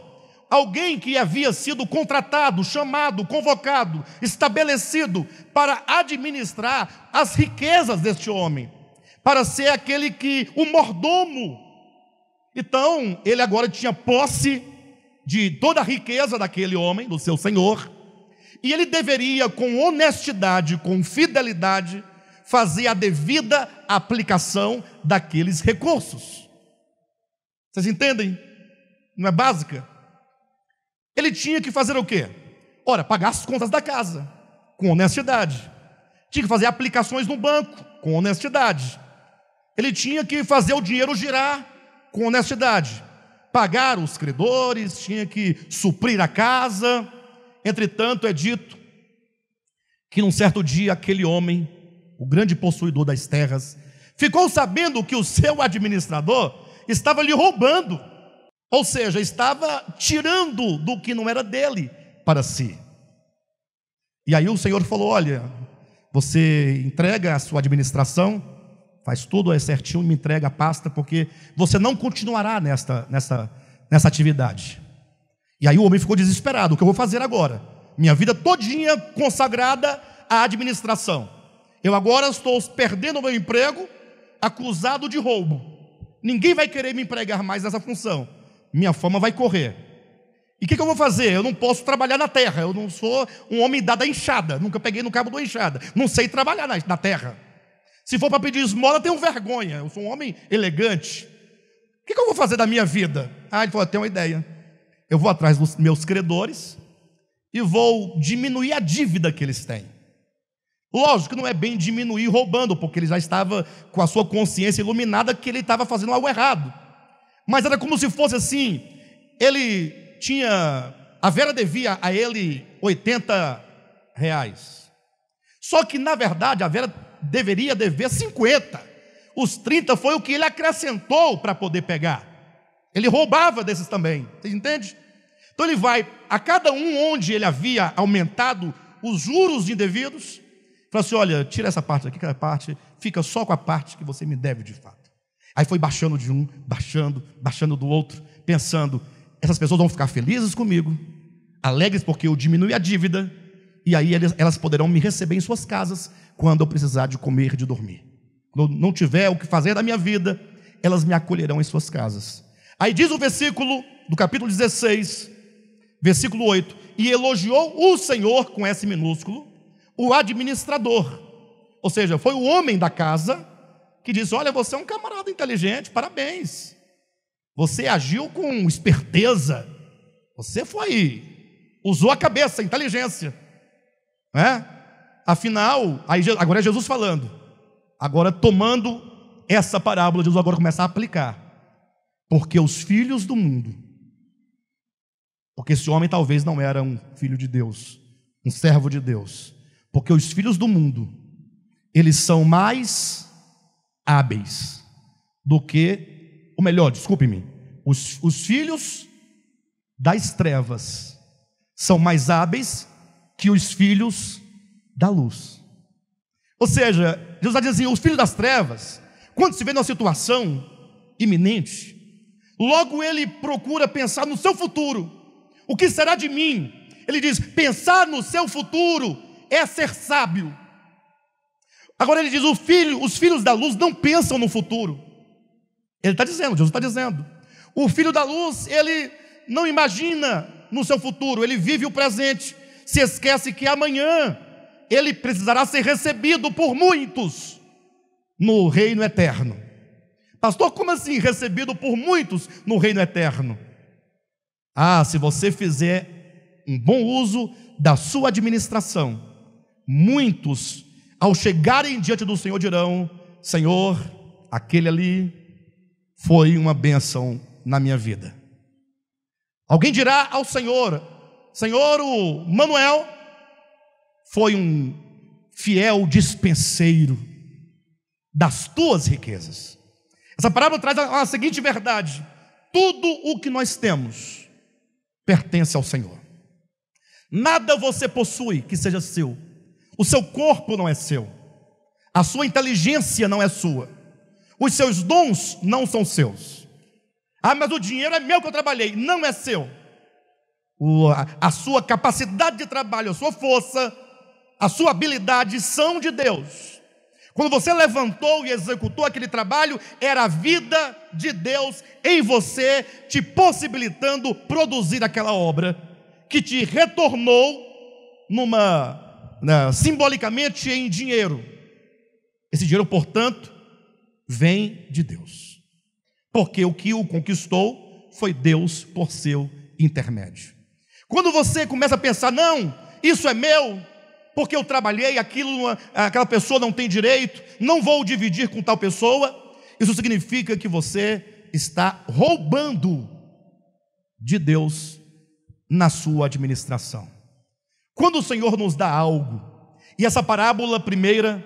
alguém que havia sido contratado, chamado, convocado, estabelecido para administrar as riquezas deste homem, para ser aquele o mordomo. Então, ele agora tinha posse de toda a riqueza daquele homem, do seu senhor, e ele deveria, com honestidade, com fidelidade, fazer a devida aplicação daqueles recursos. Vocês entendem? Não é básica? Ele tinha que fazer o quê? Ora, pagar as contas da casa, com honestidade. Tinha que fazer aplicações no banco, com honestidade. Ele tinha que fazer o dinheiro girar, com honestidade. Pagar os credores, tinha que suprir a casa. Entretanto, é dito que num certo dia aquele homem, o grande possuidor das terras, ficou sabendo que o seu administrador estava lhe roubando. Ou seja, estava tirando do que não era dele para si. E aí o Senhor falou: olha, você entrega a sua administração, faz tudo certinho e me entrega a pasta, porque você não continuará nessa atividade. E aí o homem ficou desesperado: o que eu vou fazer agora? Minha vida todinha consagrada à administração. Eu agora estou perdendo o meu emprego, acusado de roubo. Ninguém vai querer me empregar mais nessa função. Minha fama vai correr. E o que eu vou fazer? Eu não posso trabalhar na terra. Eu não sou um homem dado à enxada. Nunca peguei no cabo da enxada. Não sei trabalhar na terra. Se for para pedir esmola, tenho vergonha. Eu sou um homem elegante. O que eu vou fazer da minha vida? Ele falou: tem uma ideia. Eu vou atrás dos meus credores e vou diminuir a dívida que eles têm. Lógico que não é bem diminuir roubando, porque ele já estava com a sua consciência iluminada que ele estava fazendo algo errado. Mas era como se fosse assim: a Vera devia a ele 80 reais. Só que, na verdade, a Vera deveria dever 50. Os 30 foi o que ele acrescentou para poder pegar. Ele roubava desses também, você entende? Então ele vai, a cada um onde ele havia aumentado os juros indevidos, fala assim: olha, tira essa parte aqui, que a parte fica só com a parte que você me deve de fato. Aí foi baixando de um, baixando do outro, pensando: essas pessoas vão ficar felizes comigo, alegres porque eu diminui a dívida, e aí elas poderão me receber em suas casas quando eu precisar de comer e de dormir. Quando eu não tiver o que fazer da minha vida, elas me acolherão em suas casas. Aí diz o versículo do capítulo 16, versículo 8: e elogiou o Senhor, com S minúsculo, o administrador. Ou seja, foi o homem da casa que disse: olha, você é um camarada inteligente, parabéns, você agiu com esperteza, você usou a cabeça, a inteligência, Afinal, agora é Jesus falando, agora tomando essa parábola, Jesus agora começa a aplicar. Porque os filhos do mundo, porque esse homem talvez não era um filho de Deus, um servo de Deus, porque os filhos do mundo, eles são mais hábeis do que, ou melhor, desculpe-me, os filhos das trevas são mais hábeis que os filhos da luz. Ou seja, Jesus está dizendo assim: os filhos das trevas, quando se vê numa situação iminente, logo ele procura pensar no seu futuro. O que será de mim? Ele diz: pensar no seu futuro é ser sábio. Agora ele diz: os filhos da luz não pensam no futuro. Ele está dizendo, Jesus está dizendo, o filho da luz, ele não imagina no seu futuro, ele vive o presente, se esquece que amanhã ele precisará ser recebido por muitos no reino eterno. Pastor, como assim recebido por muitos no reino eterno? Se você fizer um bom uso da sua administração, muitos, ao chegarem diante do Senhor, dirão: Senhor, aquele ali foi uma bênção na minha vida. Alguém dirá ao Senhor: Senhor, o Manuel foi um fiel dispenseiro das tuas riquezas. Essa parábola traz a seguinte verdade: tudo o que nós temos pertence ao Senhor. Nada você possui que seja seu. O seu corpo não é seu, a sua inteligência não é sua, os seus dons não são seus. Mas o dinheiro é meu que eu trabalhei. Não é seu. A sua capacidade de trabalho, a sua força, a sua habilidade são de Deus. Quando você levantou e executou aquele trabalho, era a vida de Deus em você, te possibilitando produzir aquela obra, que te retornou simbolicamente em dinheiro. Esse dinheiro, portanto, vem de Deus, porque o que o conquistou foi Deus por seu intermédio. Quando você começa a pensar: não, isso é meu, porque eu trabalhei, aquela pessoa não tem direito, não vou dividir com tal pessoa, isso significa que você está roubando de Deus na sua administração. Quando o Senhor nos dá algo, e essa parábola primeira,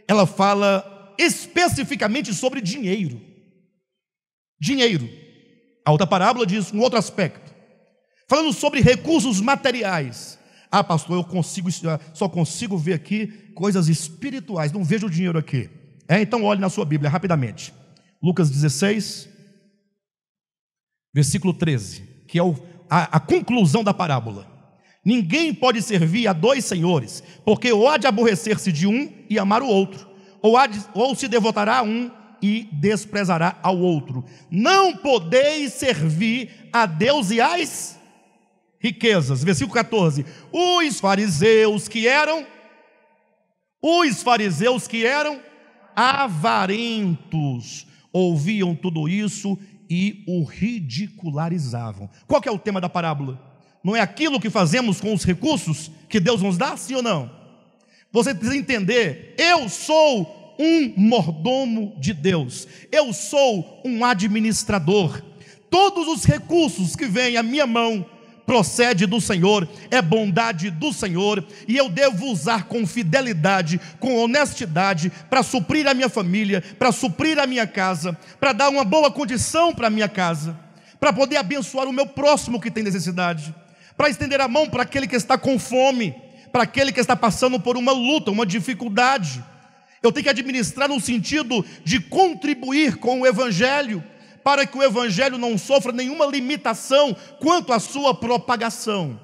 ela fala especificamente sobre dinheiro. Dinheiro. A outra parábola diz um outro aspecto, falando sobre recursos materiais. Pastor, só consigo ver aqui coisas espirituais, não vejo o dinheiro aqui. Então olhe na sua Bíblia rapidamente, Lucas 16, versículo 13, que é a conclusão da parábola. Ninguém pode servir a dois senhores, porque ou há de aborrecer-se de um e amar o outro, ou se devotará a um e desprezará ao outro. Não podeis servir a Deus e às riquezas. Versículo 14: os fariseus que eram avarentos ouviam tudo isso e o ridicularizavam. Qual que é o tema da parábola? Não é aquilo que fazemos com os recursos que Deus nos dá, sim ou não? Você precisa entender: eu sou um mordomo de Deus, eu sou um administrador. Todos os recursos que vêm à minha mão procede do Senhor, é bondade do Senhor, e eu devo usar com fidelidade, com honestidade, para suprir a minha família, para suprir a minha casa, para dar uma boa condição para a minha casa, para poder abençoar o meu próximo que tem necessidade, para estender a mão para aquele que está com fome, para aquele que está passando por uma luta, uma dificuldade. Eu tenho que administrar no sentido de contribuir com o Evangelho, para que o Evangelho não sofra nenhuma limitação quanto à sua propagação.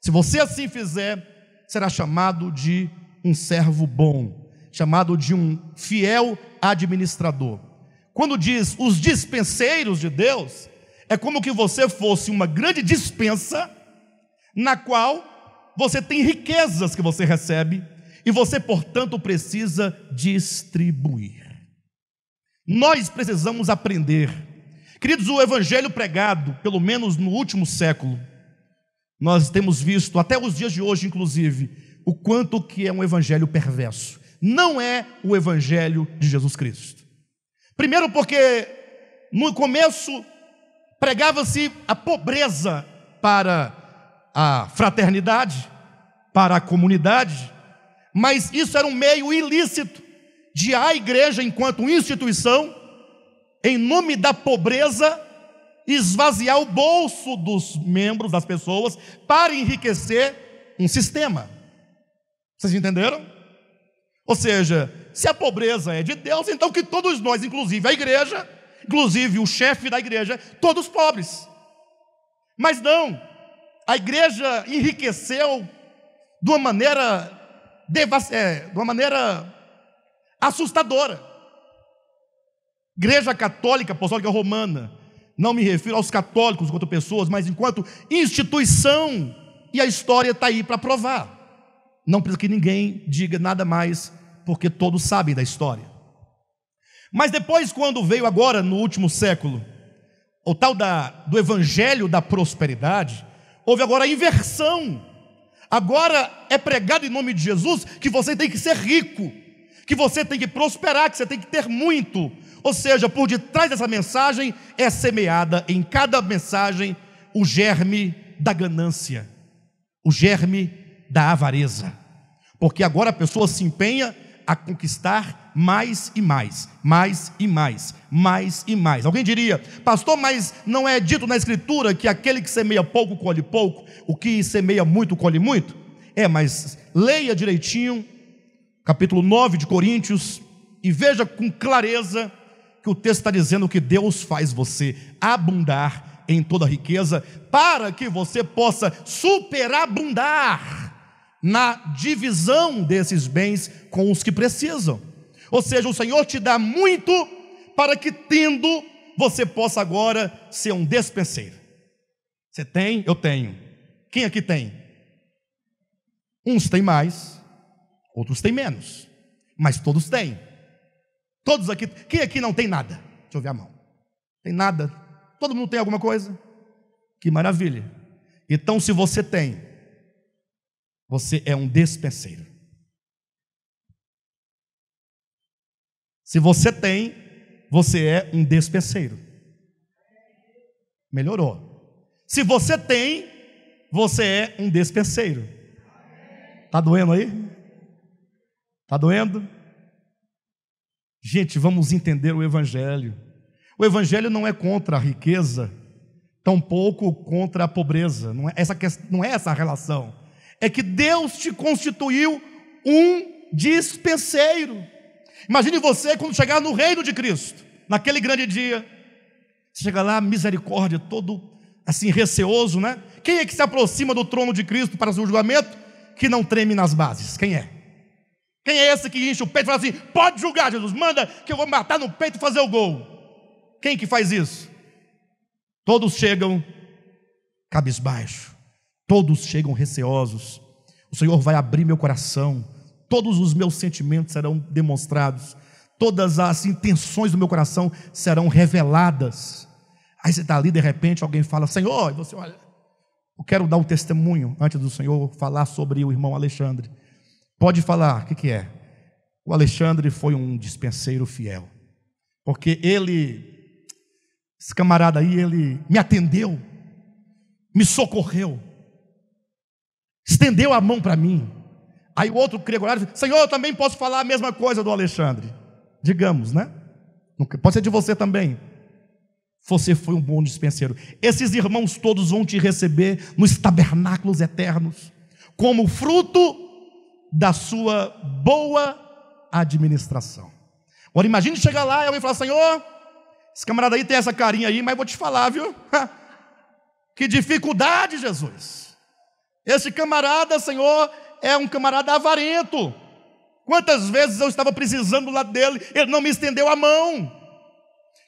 Se você assim fizer, será chamado de um servo bom, chamado de um fiel administrador. Quando diz os dispenseiros de Deus, é como que você fosse uma grande dispensa, na qual você tem riquezas que você recebe, e você, portanto, precisa distribuir. Nós precisamos aprender. Queridos, o evangelho pregado, pelo menos no último século, nós temos visto, até os dias de hoje inclusive, o quanto que é um evangelho perverso. Não é o evangelho de Jesus Cristo. Primeiro porque, no começo, pregava-se a pobreza para a fraternidade, para a comunidade, mas isso era um meio ilícito de a igreja, enquanto instituição, em nome da pobreza, esvaziar o bolso dos membros, das pessoas, para enriquecer um sistema. Vocês entenderam? Ou seja, se a pobreza é de Deus, então que todos nós, inclusive a igreja, inclusive o chefe da igreja, todos pobres. Mas não, a igreja enriqueceu de uma maneira assustadora. Igreja Católica Apostólica Romana, não me refiro aos católicos enquanto pessoas, mas enquanto instituição, e a história está aí para provar. Não precisa que ninguém diga nada mais, porque todos sabem da história. Mas depois, quando veio agora no último século, o tal do evangelho da prosperidade, houve agora a inversão. Agora é pregado em nome de Jesus que você tem que ser rico, que você tem que prosperar, que você tem que ter muito. Ou seja, por detrás dessa mensagem é semeada em cada mensagem o germe da ganância, o germe da avareza, porque agora a pessoa se empenha a conquistar mais e mais, mais e mais, mais e mais. Alguém diria: pastor, mas não é dito na escritura que aquele que semeia pouco colhe pouco, o que semeia muito colhe muito? Mas leia direitinho capítulo 9 de Coríntios e veja com clareza que o texto está dizendo que Deus faz você abundar em toda riqueza, para que você possa superabundar na divisão desses bens com os que precisam. Ou seja, o Senhor te dá muito para que, tendo, você possa agora ser um despenseiro. Você tem? Eu tenho. Quem aqui tem? Uns têm mais, outros têm menos, mas todos têm. Todos aqui. Quem aqui não tem nada? Deixa eu ver a mão. Tem nada? Todo mundo tem alguma coisa? Que maravilha. Então, se você tem, você é um despenseiro. Se você tem, você é um despenseiro. Melhorou. Se você tem, você é um despenseiro. Está doendo aí? Está doendo? Gente, vamos entender o Evangelho. O Evangelho não é contra a riqueza, tampouco contra a pobreza. Não é essa a relação. É que Deus te constituiu um dispenseiro. Imagine você quando chegar no reino de Cristo, naquele grande dia. Você chega lá, misericórdia, todo assim receoso, né? Quem é que se aproxima do trono de Cristo para o seu julgamento, que não treme nas bases? Quem é? Quem é esse que enche o peito e fala assim: pode julgar, Jesus, manda que eu vou matar no peito e fazer o gol? Quem que faz isso? Todos chegam cabisbaixo, todos chegam receosos. O Senhor vai abrir meu coração, todos os meus sentimentos serão demonstrados, todas as intenções do meu coração serão reveladas. Aí você está ali, de repente alguém fala: Senhor, e você olha, eu quero dar um testemunho antes do Senhor falar sobre o irmão Alexandre. Pode falar, o que é? O Alexandre foi um dispenseiro fiel, porque esse camarada aí, ele me atendeu, me socorreu, estendeu a mão para mim. Aí o outro gregoriano disse: Senhor, eu também posso falar a mesma coisa do Alexandre. Digamos, né? Pode ser de você também. Você foi um bom dispenseiro. Esses irmãos todos vão te receber nos tabernáculos eternos, como fruto da sua boa administração. Agora imagine chegar lá e alguém falar: Senhor, esse camarada aí tem essa carinha aí, mas vou te falar, viu? Que dificuldade, Jesus. Esse camarada, Senhor, é um camarada avarento. Quantas vezes eu estava precisando do lado dele, ele não me estendeu a mão.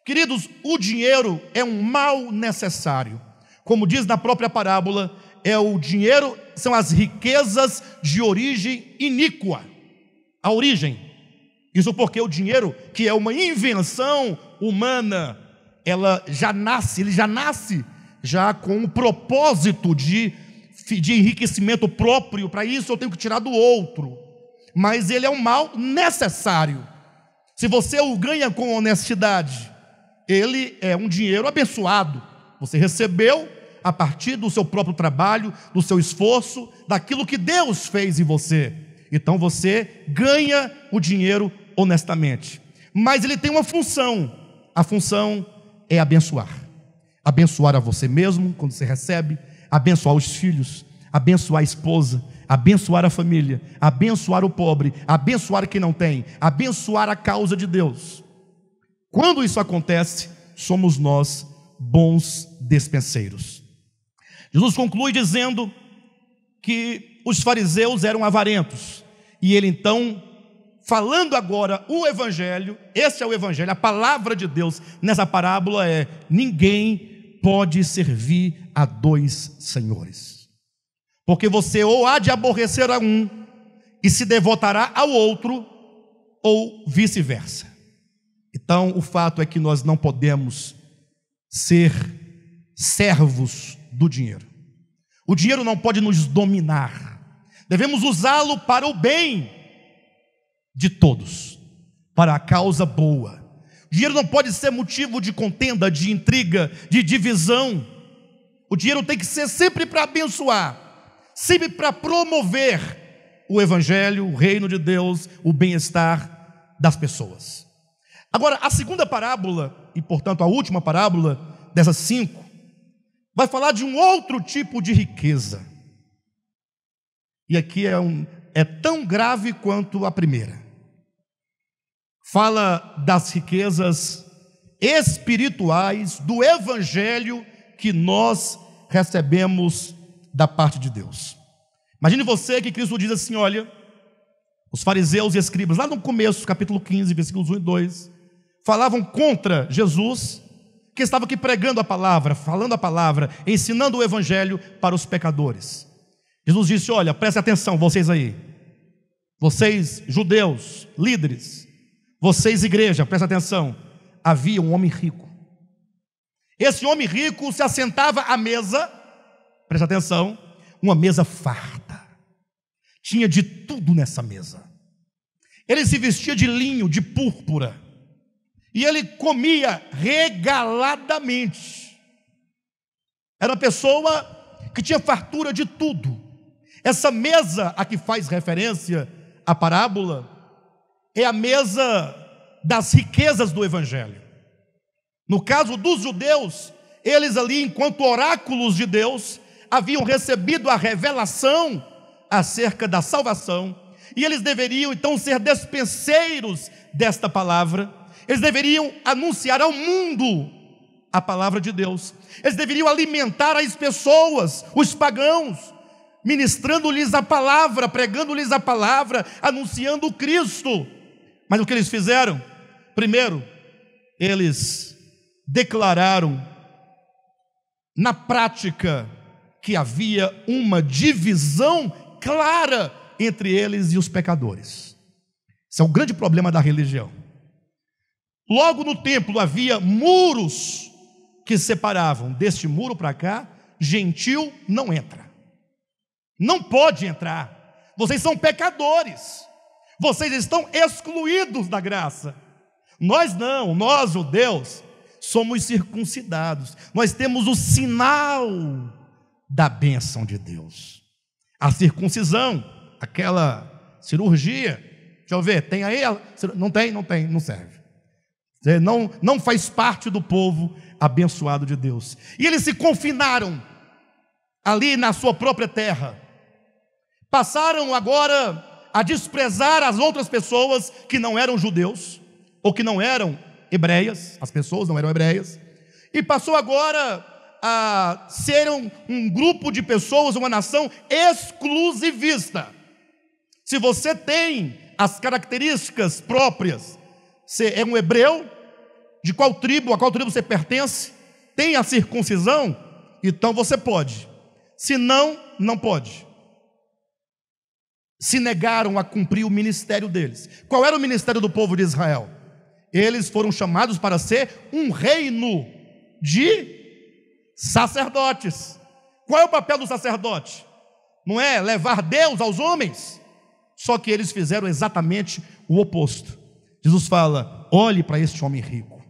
Queridos, o dinheiro é um mal necessário. Como diz na própria parábola, o dinheiro são as riquezas de origem iníqua. A origem. Isso porque o dinheiro, que é uma invenção humana, ele já nasce com o propósito de enriquecimento próprio. Para isso eu tenho que tirar do outro. Mas ele é um mal necessário. Se você o ganha com honestidade, ele é um dinheiro abençoado. Você recebeu a partir do seu próprio trabalho, do seu esforço, daquilo que Deus fez em você. Então você ganha o dinheiro honestamente. Mas ele tem uma função. A função é abençoar. Abençoar a você mesmo quando você recebe, abençoar os filhos, abençoar a esposa, abençoar a família, abençoar o pobre, abençoar quem não tem, abençoar a causa de Deus. Quando isso acontece, somos nós bons despenseiros. Jesus conclui dizendo que os fariseus eram avarentos, e ele então, falando agora o evangelho, esse é o evangelho, a palavra de Deus nessa parábola é: ninguém pode servir a dois senhores, porque você ou há de aborrecer a um e se devotará ao outro, ou vice-versa. Então o fato é que nós não podemos ser servos do dinheiro. O dinheiro não pode nos dominar. Devemos usá-lo para o bem de todos, para a causa boa. O dinheiro não pode ser motivo de contenda, de intriga, de divisão. O dinheiro tem que ser sempre para abençoar, sempre para promover o evangelho, o reino de Deus, o bem-estar das pessoas. Agora, a segunda parábola, e portanto a última parábola dessas 5, vai falar de um outro tipo de riqueza. E aqui é tão grave quanto a primeira. Fala das riquezas espirituais do evangelho que nós recebemos da parte de Deus. Imagine você que Cristo diz assim: olha, os fariseus e escribas, lá no começo, capítulo 15, versículos 1 e 2, falavam contra Jesus, que estava aqui pregando a palavra, falando a palavra, ensinando o evangelho para os pecadores. Jesus disse: olha, preste atenção, vocês aí, vocês judeus, líderes, vocês igreja, preste atenção. Havia um homem rico. Esse homem rico se assentava à mesa, preste atenção, uma mesa farta. Tinha de tudo nessa mesa. Ele se vestia de linho, de púrpura, e ele comia regaladamente. Era uma pessoa que tinha fartura de tudo. Essa mesa a que faz referência a parábola é a mesa das riquezas do evangelho. No caso dos judeus, eles ali, enquanto oráculos de Deus, haviam recebido a revelação acerca da salvação, e eles deveriam então ser despenseiros desta palavra. Eles deveriam anunciar ao mundo a palavra de Deus. Eles deveriam alimentar as pessoas, os pagãos, ministrando-lhes a palavra, pregando-lhes a palavra, anunciando o Cristo. Mas o que eles fizeram? Primeiro, eles declararam na prática que havia uma divisão clara entre eles e os pecadores. Esse é o grande problema da religião. Logo no templo havia muros que separavam. Deste muro para cá, gentil não entra, não pode entrar. Vocês são pecadores, vocês estão excluídos da graça. Nós não, nós judeus somos circuncidados, nós temos o sinal da bênção de Deus. A circuncisão, aquela cirurgia, deixa eu ver, tem aí? Não tem, não serve. Não faz parte do povo abençoado de Deus. E eles se confinaram ali na sua própria terra. Passaram agora a desprezar as outras pessoas que não eram judeus, ou que não eram hebreias, as pessoas não eram hebreias, e passou agora a ser um grupo de pessoas, uma nação exclusivista. Se você tem as características próprias, você é um hebreu, de qual tribo, a qual tribo você pertence, tem a circuncisão, então você pode. Se não, não pode. Se negaram a cumprir o ministério deles. Qual era o ministério do povo de Israel? Eles foram chamados para ser um reino de sacerdotes. Qual é o papel do sacerdote? Não é levar Deus aos homens? Só que eles fizeram exatamente o oposto. Jesus fala: olhe para este homem rico.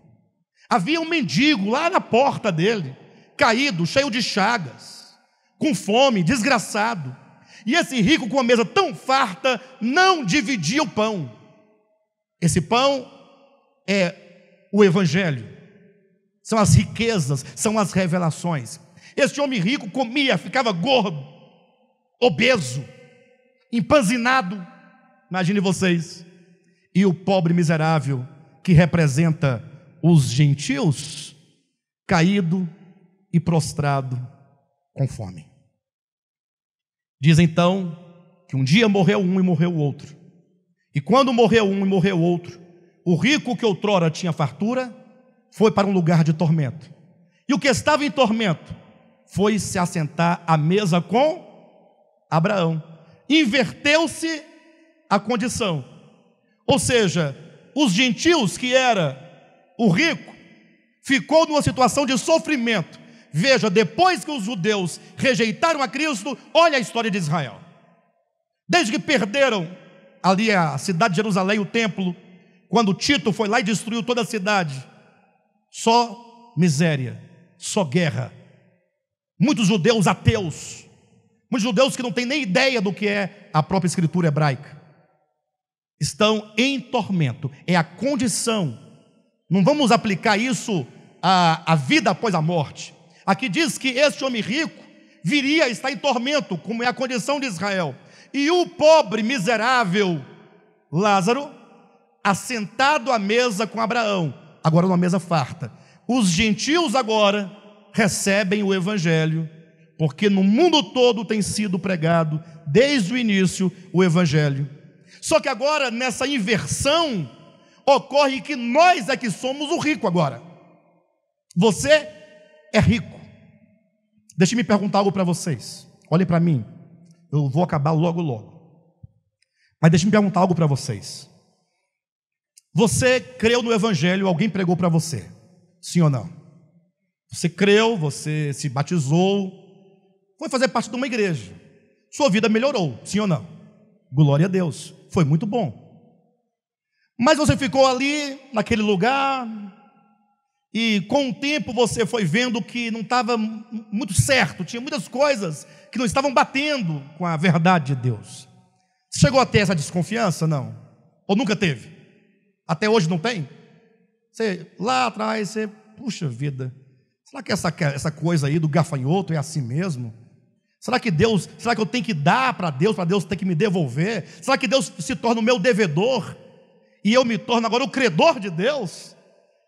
Havia um mendigo lá na porta dele, caído, cheio de chagas, com fome, desgraçado. E esse rico, com a mesa tão farta, não dividia o pão. Esse pão é o evangelho, são as riquezas, são as revelações. Este homem rico comia, ficava gordo, obeso, empanzinado, imagine vocês. E o pobre miserável, que representa os gentios, caído e prostrado com fome. Diz então que um dia morreu um e morreu o outro. E quando morreu um e morreu o outro, o rico que outrora tinha fartura foi para um lugar de tormento. E o que estava em tormento foi se assentar à mesa com Abraão. Inverteu-se a condição. Ou seja, os gentios, que era o rico, ficou numa situação de sofrimento. Veja, depois que os judeus rejeitaram a Cristo, olha a história de Israel. Desde que perderam ali a cidade de Jerusalém, o templo, quando Tito foi lá e destruiu toda a cidade, só miséria, só guerra. Muitos judeus ateus, muitos judeus que não têm nem ideia do que é a própria escritura hebraica, estão em tormento. É a condição. Não vamos aplicar isso à vida após a morte. Aqui diz que este homem rico viria a estar em tormento, como é a condição de Israel. E o pobre, miserável Lázaro, assentado à mesa com Abraão, agora numa mesa farta. Os gentios agora recebem o evangelho, porque no mundo todo tem sido pregado, desde o início, o evangelho. Só que agora, nessa inversão, ocorre que nós é que somos o rico agora. Você é rico. Deixe-me perguntar algo para vocês. Olhem para mim. Eu vou acabar logo. Mas deixe-me perguntar algo para vocês. Você creu no evangelho, alguém pregou para você? Sim ou não? Você creu, você se batizou, foi fazer parte de uma igreja. Sua vida melhorou, sim ou não? Glória a Deus, foi muito bom. Mas você ficou ali, naquele lugar, e com o tempo você foi vendo que não estava muito certo, tinha muitas coisas que não estavam batendo com a verdade de Deus. Você chegou a ter essa desconfiança? Não? Ou nunca teve? Até hoje não tem? Você, lá atrás, você, puxa vida, será que essa coisa aí do gafanhoto é assim mesmo? Será que eu tenho que dar para Deus ter que me devolver? Será que Deus se torna o meu devedor e eu me torno agora o credor de Deus?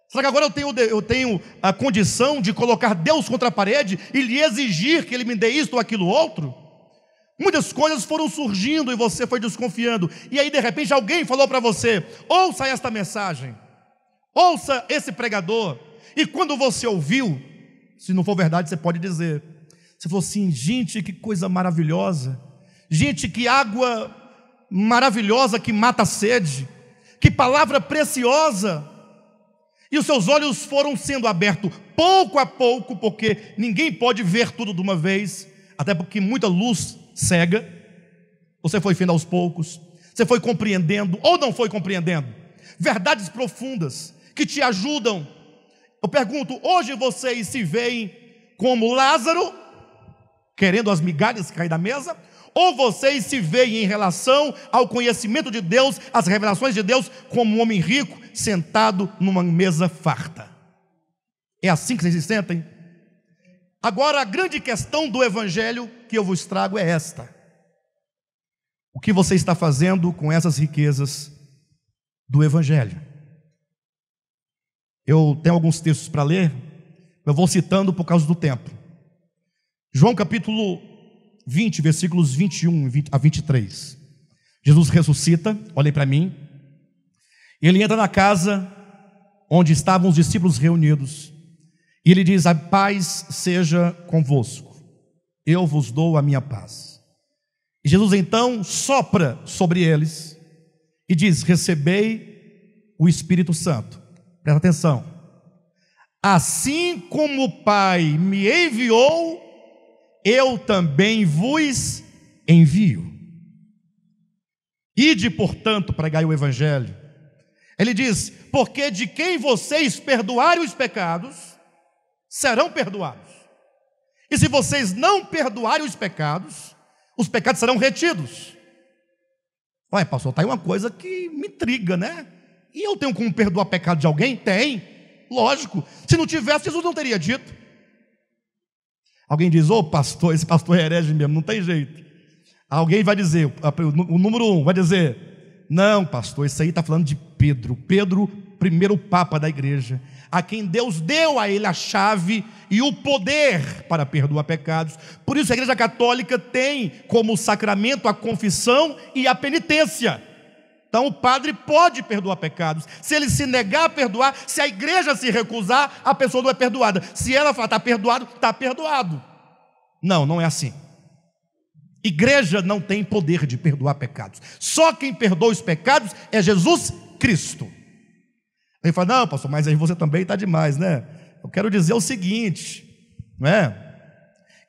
Será que agora eu tenho a condição de colocar Deus contra a parede e lhe exigir que Ele me dê isto ou aquilo outro? Muitas coisas foram surgindo e você foi desconfiando. E aí de repente alguém falou para você: ouça esta mensagem, ouça esse pregador. E quando você ouviu, se não for verdade você pode dizer, você falou assim: gente, que coisa maravilhosa, gente, que água maravilhosa que mata a sede, que palavra preciosa. E os seus olhos foram sendo abertos pouco a pouco, porque ninguém pode ver tudo de uma vez, até porque muita luz cega. Você foi vendo aos poucos, você foi compreendendo ou não foi compreendendo verdades profundas que te ajudam. Eu pergunto, hoje vocês se veem como Lázaro, querendo as migalhas cair da mesa? Ou vocês se veem em relação ao conhecimento de Deus, às revelações de Deus, como um homem rico, sentado numa mesa farta? É assim que vocês se sentem? Agora, a grande questão do evangelho que eu vos trago é esta: o que você está fazendo com essas riquezas do evangelho? Eu tenho alguns textos para ler, eu vou citando por causa do tempo. João capítulo 20, versículos 21 a 23. Jesus ressuscita, olhem para mim. Ele entra na casa onde estavam os discípulos reunidos, e ele diz: a paz seja convosco, eu vos dou a minha paz. E Jesus então sopra sobre eles e diz: recebei o Espírito Santo. Presta atenção: assim como o Pai me enviou, eu também vos envio. Ide, portanto, pregai o evangelho. Ele diz: porque de quem vocês perdoarem os pecados, serão perdoados. E se vocês não perdoarem os pecados serão retidos. Olha, pastor, está aí uma coisa que me intriga, né? E eu tenho como perdoar pecado de alguém? Tem, lógico. Se não tivesse, Jesus não teria dito. Alguém diz: ô pastor, esse pastor é herege mesmo, não tem jeito. Alguém vai dizer, o número 1 vai dizer: não, pastor, isso aí está falando de Pedro, primeiro papa da igreja, a quem Deus deu a ele a chave e o poder para perdoar pecados. Por isso a igreja católica tem como sacramento a confissão e a penitência. Então o padre pode perdoar pecados. Se ele se negar a perdoar, se a igreja se recusar, a pessoa não é perdoada. Se ela falar: está perdoado, está perdoado. Não, não é assim. Igreja não tem poder de perdoar pecados. Só quem perdoa os pecados é Jesus Cristo. Ele fala: não, pastor, mas aí você também está demais, né? Eu quero dizer o seguinte, não é?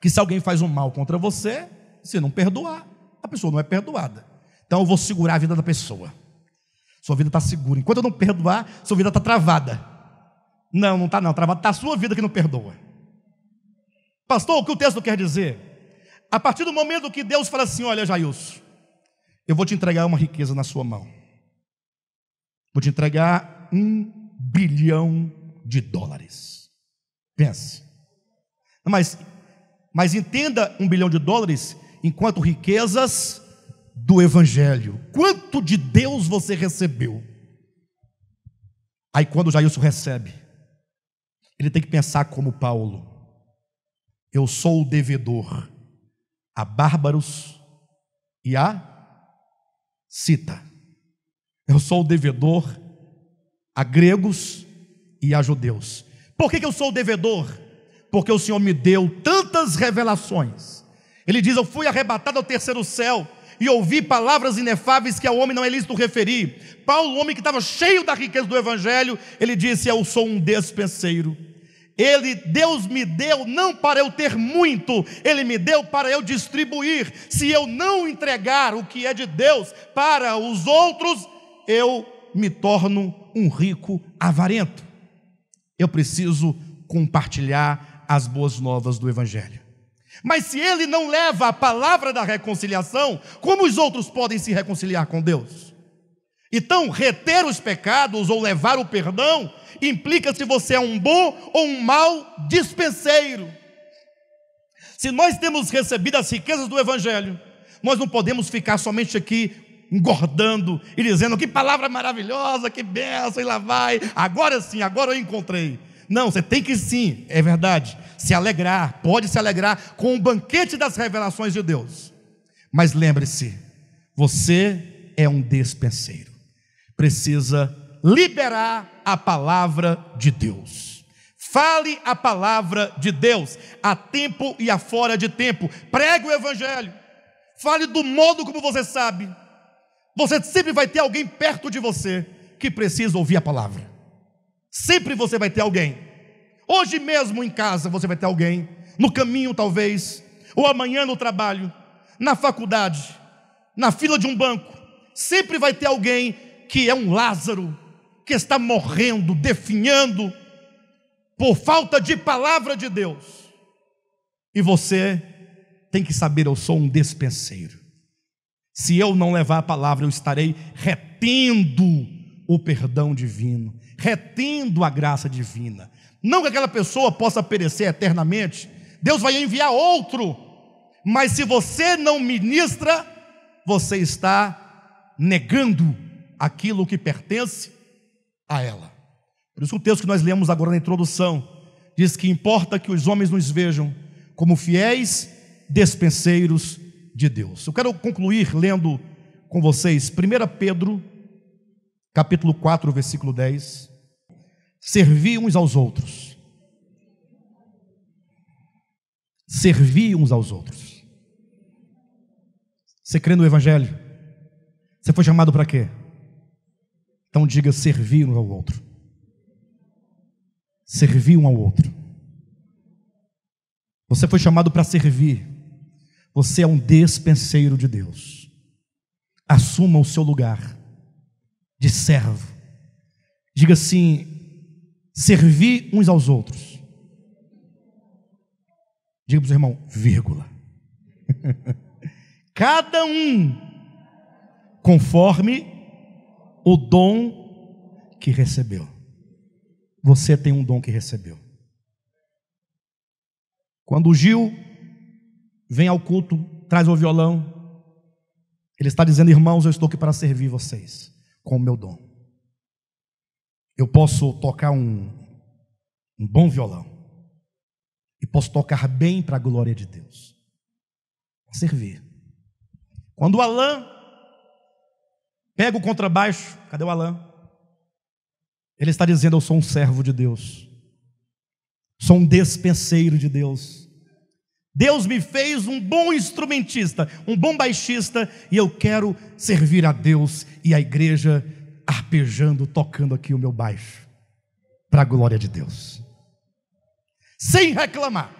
Que se alguém faz um mal contra você, se não perdoar, a pessoa não é perdoada. Então eu vou segurar a vida da pessoa. Sua vida está segura. Enquanto eu não perdoar, sua vida está travada. Não, não está não, travada está a sua vida que não perdoa. Pastor, o que o texto quer dizer? A partir do momento que Deus fala assim: olha, Jailson, eu vou te entregar uma riqueza na sua mão. Vou te entregar $1 bilhão. Pense. Mas entenda $1 bilhão enquanto riquezas do evangelho. Quanto de Deus você recebeu? Aí quando o Jailson recebe, ele tem que pensar como Paulo: eu sou o devedor a bárbaros e a cita. Eu sou o devedor a gregos e a judeus. Por que eu sou o devedor? Porque o Senhor me deu tantas revelações. Ele diz: eu fui arrebatado ao terceiro céu e ouvi palavras inefáveis que ao homem não é lícito referir. Paulo, o homem que estava cheio da riqueza do evangelho, ele disse: eu sou um despenseiro. Deus me deu não para eu ter muito, Ele me deu para eu distribuir. Se eu não entregar o que é de Deus para os outros, eu me torno um rico avarento. Eu preciso compartilhar as boas novas do evangelho. Mas se ele não leva a palavra da reconciliação, como os outros podem se reconciliar com Deus? Então, reter os pecados ou levar o perdão implica se você é um bom ou um mau dispenseiro. Se nós temos recebido as riquezas do evangelho, nós não podemos ficar somente aqui engordando e dizendo: que palavra maravilhosa, que bênção, e lá vai, agora sim, agora eu encontrei. Não, você tem que sim, é verdade, se alegrar, pode se alegrar com o banquete das revelações de Deus. Mas lembre-se, você é um despenseiro, precisa liberar a palavra de Deus. Fale a palavra de Deus a tempo e a fora de tempo. Pregue o evangelho. Fale do modo como você sabe. Você sempre vai ter alguém perto de você que precisa ouvir a palavra. Sempre você vai ter alguém. Hoje mesmo em casa você vai ter alguém, no caminho talvez, ou amanhã no trabalho, na faculdade, na fila de um banco. Sempre vai ter alguém que é um Lázaro, que está morrendo, definhando, por falta de palavra de Deus. E você tem que saber: eu sou um despenseiro. Se eu não levar a palavra, eu estarei retendo o perdão divino, retendo a graça divina. Não que aquela pessoa possa perecer eternamente, Deus vai enviar outro, mas se você não ministra, você está negando aquilo que pertence a ela. Por isso o texto que nós lemos agora na introdução diz que importa que os homens nos vejam como fiéis despenseiros de Deus. Eu quero concluir lendo com vocês 1 Pedro capítulo 4, versículo 10. Servi uns aos outros. Servi uns aos outros. Você crê no Evangelho? Você foi chamado para quê? Então diga: servir um ao outro. Servir um ao outro. Você foi chamado para servir. Você é um despenseiro de Deus. Assuma o seu lugar de servo. Diga assim: servir uns aos outros. Diga para o seu irmão: vírgula. Cada um conforme o dom que recebeu. Você tem um dom que recebeu. Quando o Gil vem ao culto, traz o violão, ele está dizendo: irmãos, eu estou aqui para servir vocês com o meu dom. Eu posso tocar um bom violão e posso tocar bem para a glória de Deus. Servir. Quando o Alain pega o contrabaixo, cadê o Alain? Ele está dizendo: eu sou um servo de Deus, sou um despenseiro de Deus. Deus me fez um bom instrumentista, um bom baixista, e eu quero servir a Deus e a igreja arpejando, tocando aqui o meu baixo, para a glória de Deus, sem reclamar.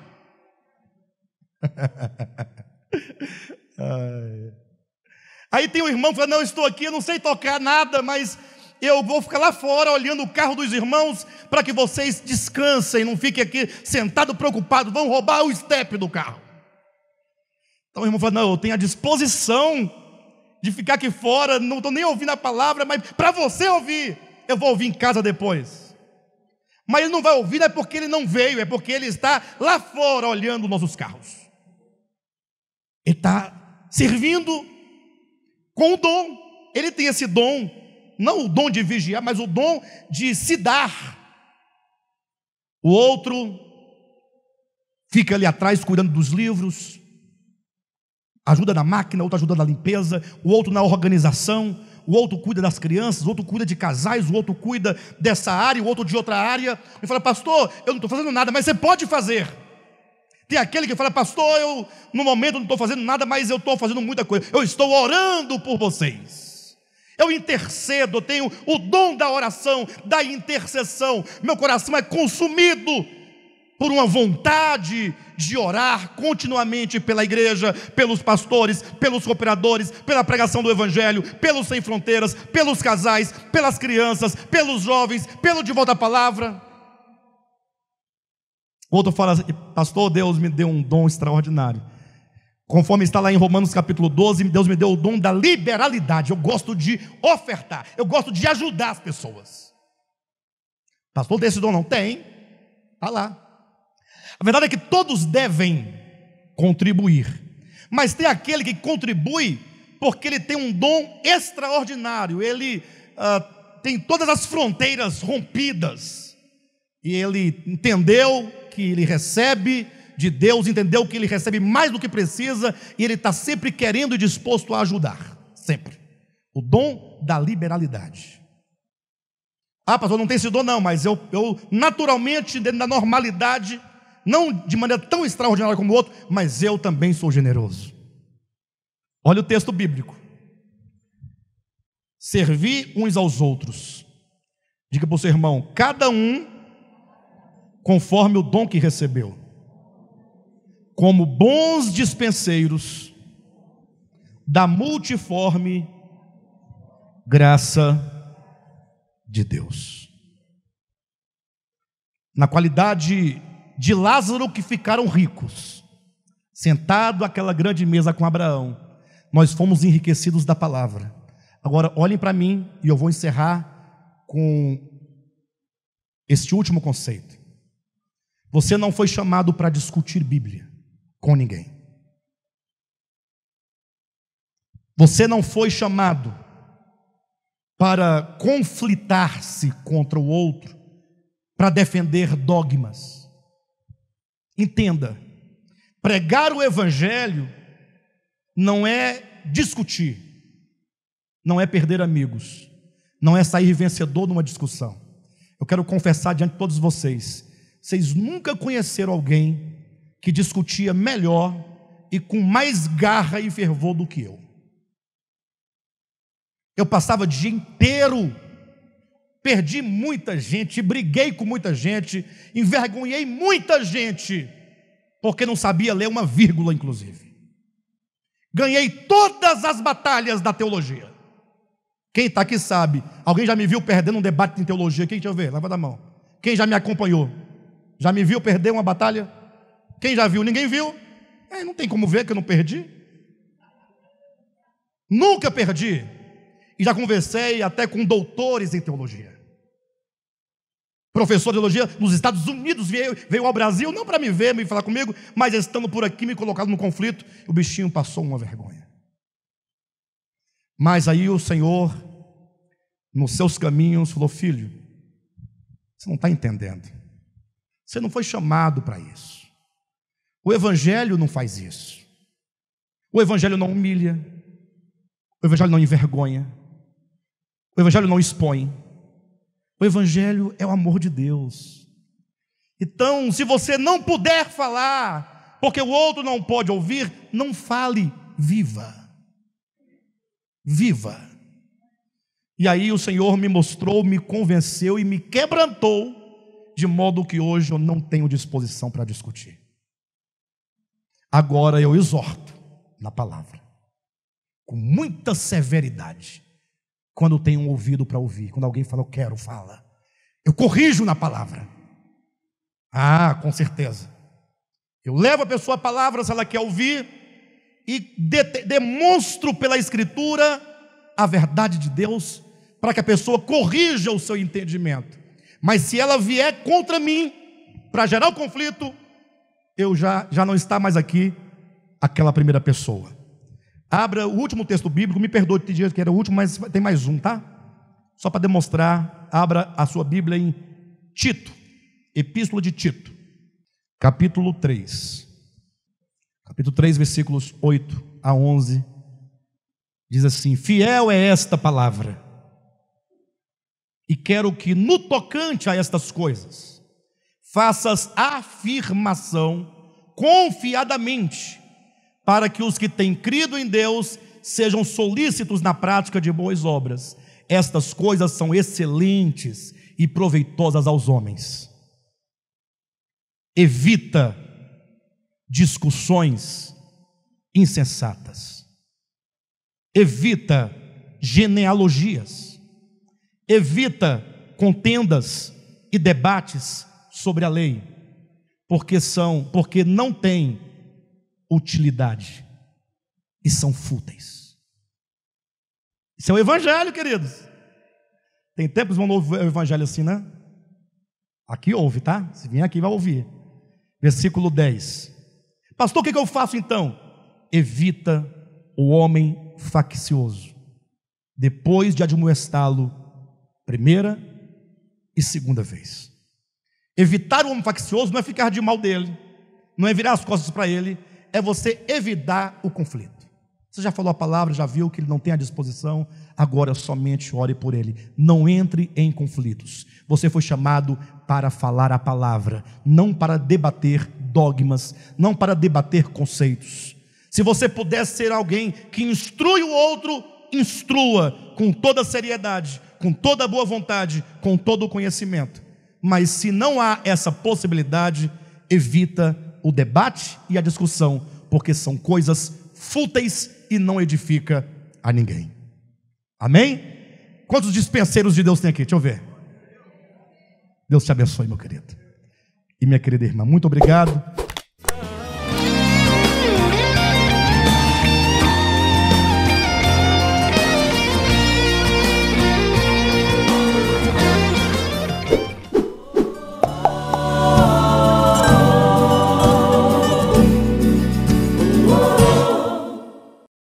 Aí tem um irmão que fala: não, eu estou aqui, eu não sei tocar nada, mas eu vou ficar lá fora olhando o carro dos irmãos para que vocês descansem, não fiquem aqui sentados preocupados, vão roubar o estepe do carro. Então o irmão fala: não, eu tenho a disposição de ficar aqui fora, não estou nem ouvindo a palavra, mas para você ouvir, eu vou ouvir em casa depois. Mas ele não vai ouvir, não é porque ele não veio, é porque ele está lá fora olhando nossos carros. Ele está servindo com o dom. Ele tem esse dom, não o dom de vigiar, mas o dom de se dar. O outro fica ali atrás cuidando dos livros, ajuda na máquina, o outro ajuda na limpeza, o outro na organização, o outro cuida das crianças, o outro cuida de casais, o outro cuida dessa área, o outro de outra área. E fala: pastor, eu não estou fazendo nada, mas você pode fazer. Tem aquele que fala: pastor, eu no momento não estou fazendo nada, mas eu estou fazendo muita coisa, eu estou orando por vocês, eu intercedo, eu tenho o dom da oração, da intercessão. Meu coração é consumido por uma vontade de orar continuamente pela igreja, pelos pastores, pelos cooperadores, pela pregação do Evangelho, pelos Sem Fronteiras, pelos casais, pelas crianças, pelos jovens, pelo De Volta à Palavra. O outro fala: pastor, Deus me deu um dom extraordinário. Conforme está lá em Romanos capítulo 12, Deus me deu o dom da liberalidade. Eu gosto de ofertar, eu gosto de ajudar as pessoas. Pastor, desse dom não tem? Está lá. A verdade é que todos devem contribuir, mas tem aquele que contribui porque ele tem um dom extraordinário. Ele tem todas as fronteiras rompidas, e ele entendeu que ele recebe de Deus, entendeu que ele recebe mais do que precisa, e ele está sempre querendo e disposto a ajudar, sempre. O dom da liberalidade. Ah, pastor, não tem esse dom não, mas eu naturalmente, dentro da normalidade, não de maneira tão extraordinária como o outro, mas eu também sou generoso. Olha o texto bíblico: servir uns aos outros. Diga para o seu irmão: cada um conforme o dom que recebeu, como bons dispenseiros da multiforme graça de Deus. Na qualidade de Lázaro, que ficaram ricos, sentado àquela grande mesa com Abraão, nós fomos enriquecidos da palavra. Agora olhem para mim e eu vou encerrar com este último conceito. Você não foi chamado para discutir Bíblia com ninguém. Você não foi chamado para conflitar-se contra o outro, para defender dogmas. Entenda, pregar o Evangelho não é discutir, não é perder amigos, não é sair vencedor numa discussão. Eu quero confessar diante de todos vocês, vocês nunca conheceram alguém que discutia melhor e com mais garra e fervor do que eu. Eu passava o dia inteiro, perdi muita gente, briguei com muita gente, envergonhei muita gente, porque não sabia ler uma vírgula, inclusive. Ganhei todas as batalhas da teologia. Quem está aqui sabe. Alguém já me viu perdendo um debate em teologia? Quem? Deixa eu ver, levanta a mão. Quem já me acompanhou? Já me viu perder uma batalha? Quem já viu? Ninguém viu? Não tem como ver que eu não perdi. Nunca perdi. E já conversei até com doutores em teologia. Professor de teologia nos Estados Unidos veio ao Brasil, não para me ver, me falar comigo, mas estando por aqui, me colocado no conflito, o bichinho passou uma vergonha. Mas aí o Senhor, nos seus caminhos, falou: filho, você não está entendendo. Você não foi chamado para isso. O Evangelho não faz isso. O Evangelho não humilha. O Evangelho não envergonha. O Evangelho não expõe. O Evangelho é o amor de Deus. Então, se você não puder falar, porque o outro não pode ouvir, não fale, viva. Viva. E aí o Senhor me mostrou, me convenceu e me quebrantou, de modo que hoje eu não tenho disposição para discutir. Agora eu exorto na palavra, com muita severidade, quando tenho um ouvido para ouvir. Quando alguém fala, eu quero, fala. Eu corrijo na palavra. Com certeza. Eu levo a pessoa a palavra se ela quer ouvir, e demonstro pela Escritura a verdade de Deus, para que a pessoa corrija o seu entendimento. Mas se ela vier contra mim, para gerar o conflito, eu já não está mais aqui aquela primeira pessoa. Abra o último texto bíblico, me perdoe de dizer que era o último, mas tem mais um, tá? Só para demonstrar, abra a sua Bíblia em Tito, Epístola de Tito, capítulo 3. Capítulo 3, versículos 8 a 11, diz assim: fiel é esta palavra, e quero que no tocante a estas coisas, faças afirmação confiadamente, para que os que têm crido em Deus sejam solícitos na prática de boas obras. Estas coisas são excelentes e proveitosas aos homens. Evita discussões insensatas. Evita genealogias. Evita contendas e debates sobre a lei, porque não têm utilidade e são fúteis. Isso é o Evangelho, queridos. Tem tempos vão ouvir o Evangelho assim, né? Aqui ouve, tá? Se vier aqui vai ouvir. Versículo 10. Pastor, o que eu faço então? Evita o homem faccioso, depois de admoestá-lo primeira e segunda vez. Evitar o homem faccioso não é ficar de mal dele, não é virar as costas para ele, é você evitar o conflito. Você já falou a palavra, já viu que ele não tem a disposição, agora somente ore por ele. Não entre em conflitos. Você foi chamado para falar a palavra, não para debater dogmas, não para debater conceitos. Se você puder ser alguém que instrui o outro, instrua com toda seriedade, com toda boa vontade, com todo o conhecimento. Mas se não há essa possibilidade, evita o debate e a discussão, porque são coisas fúteis e não edifica a ninguém. Amém? Quantos dispenseiros de Deus tem aqui? Deixa eu ver. Deus te abençoe, meu querido. E minha querida irmã, muito obrigado.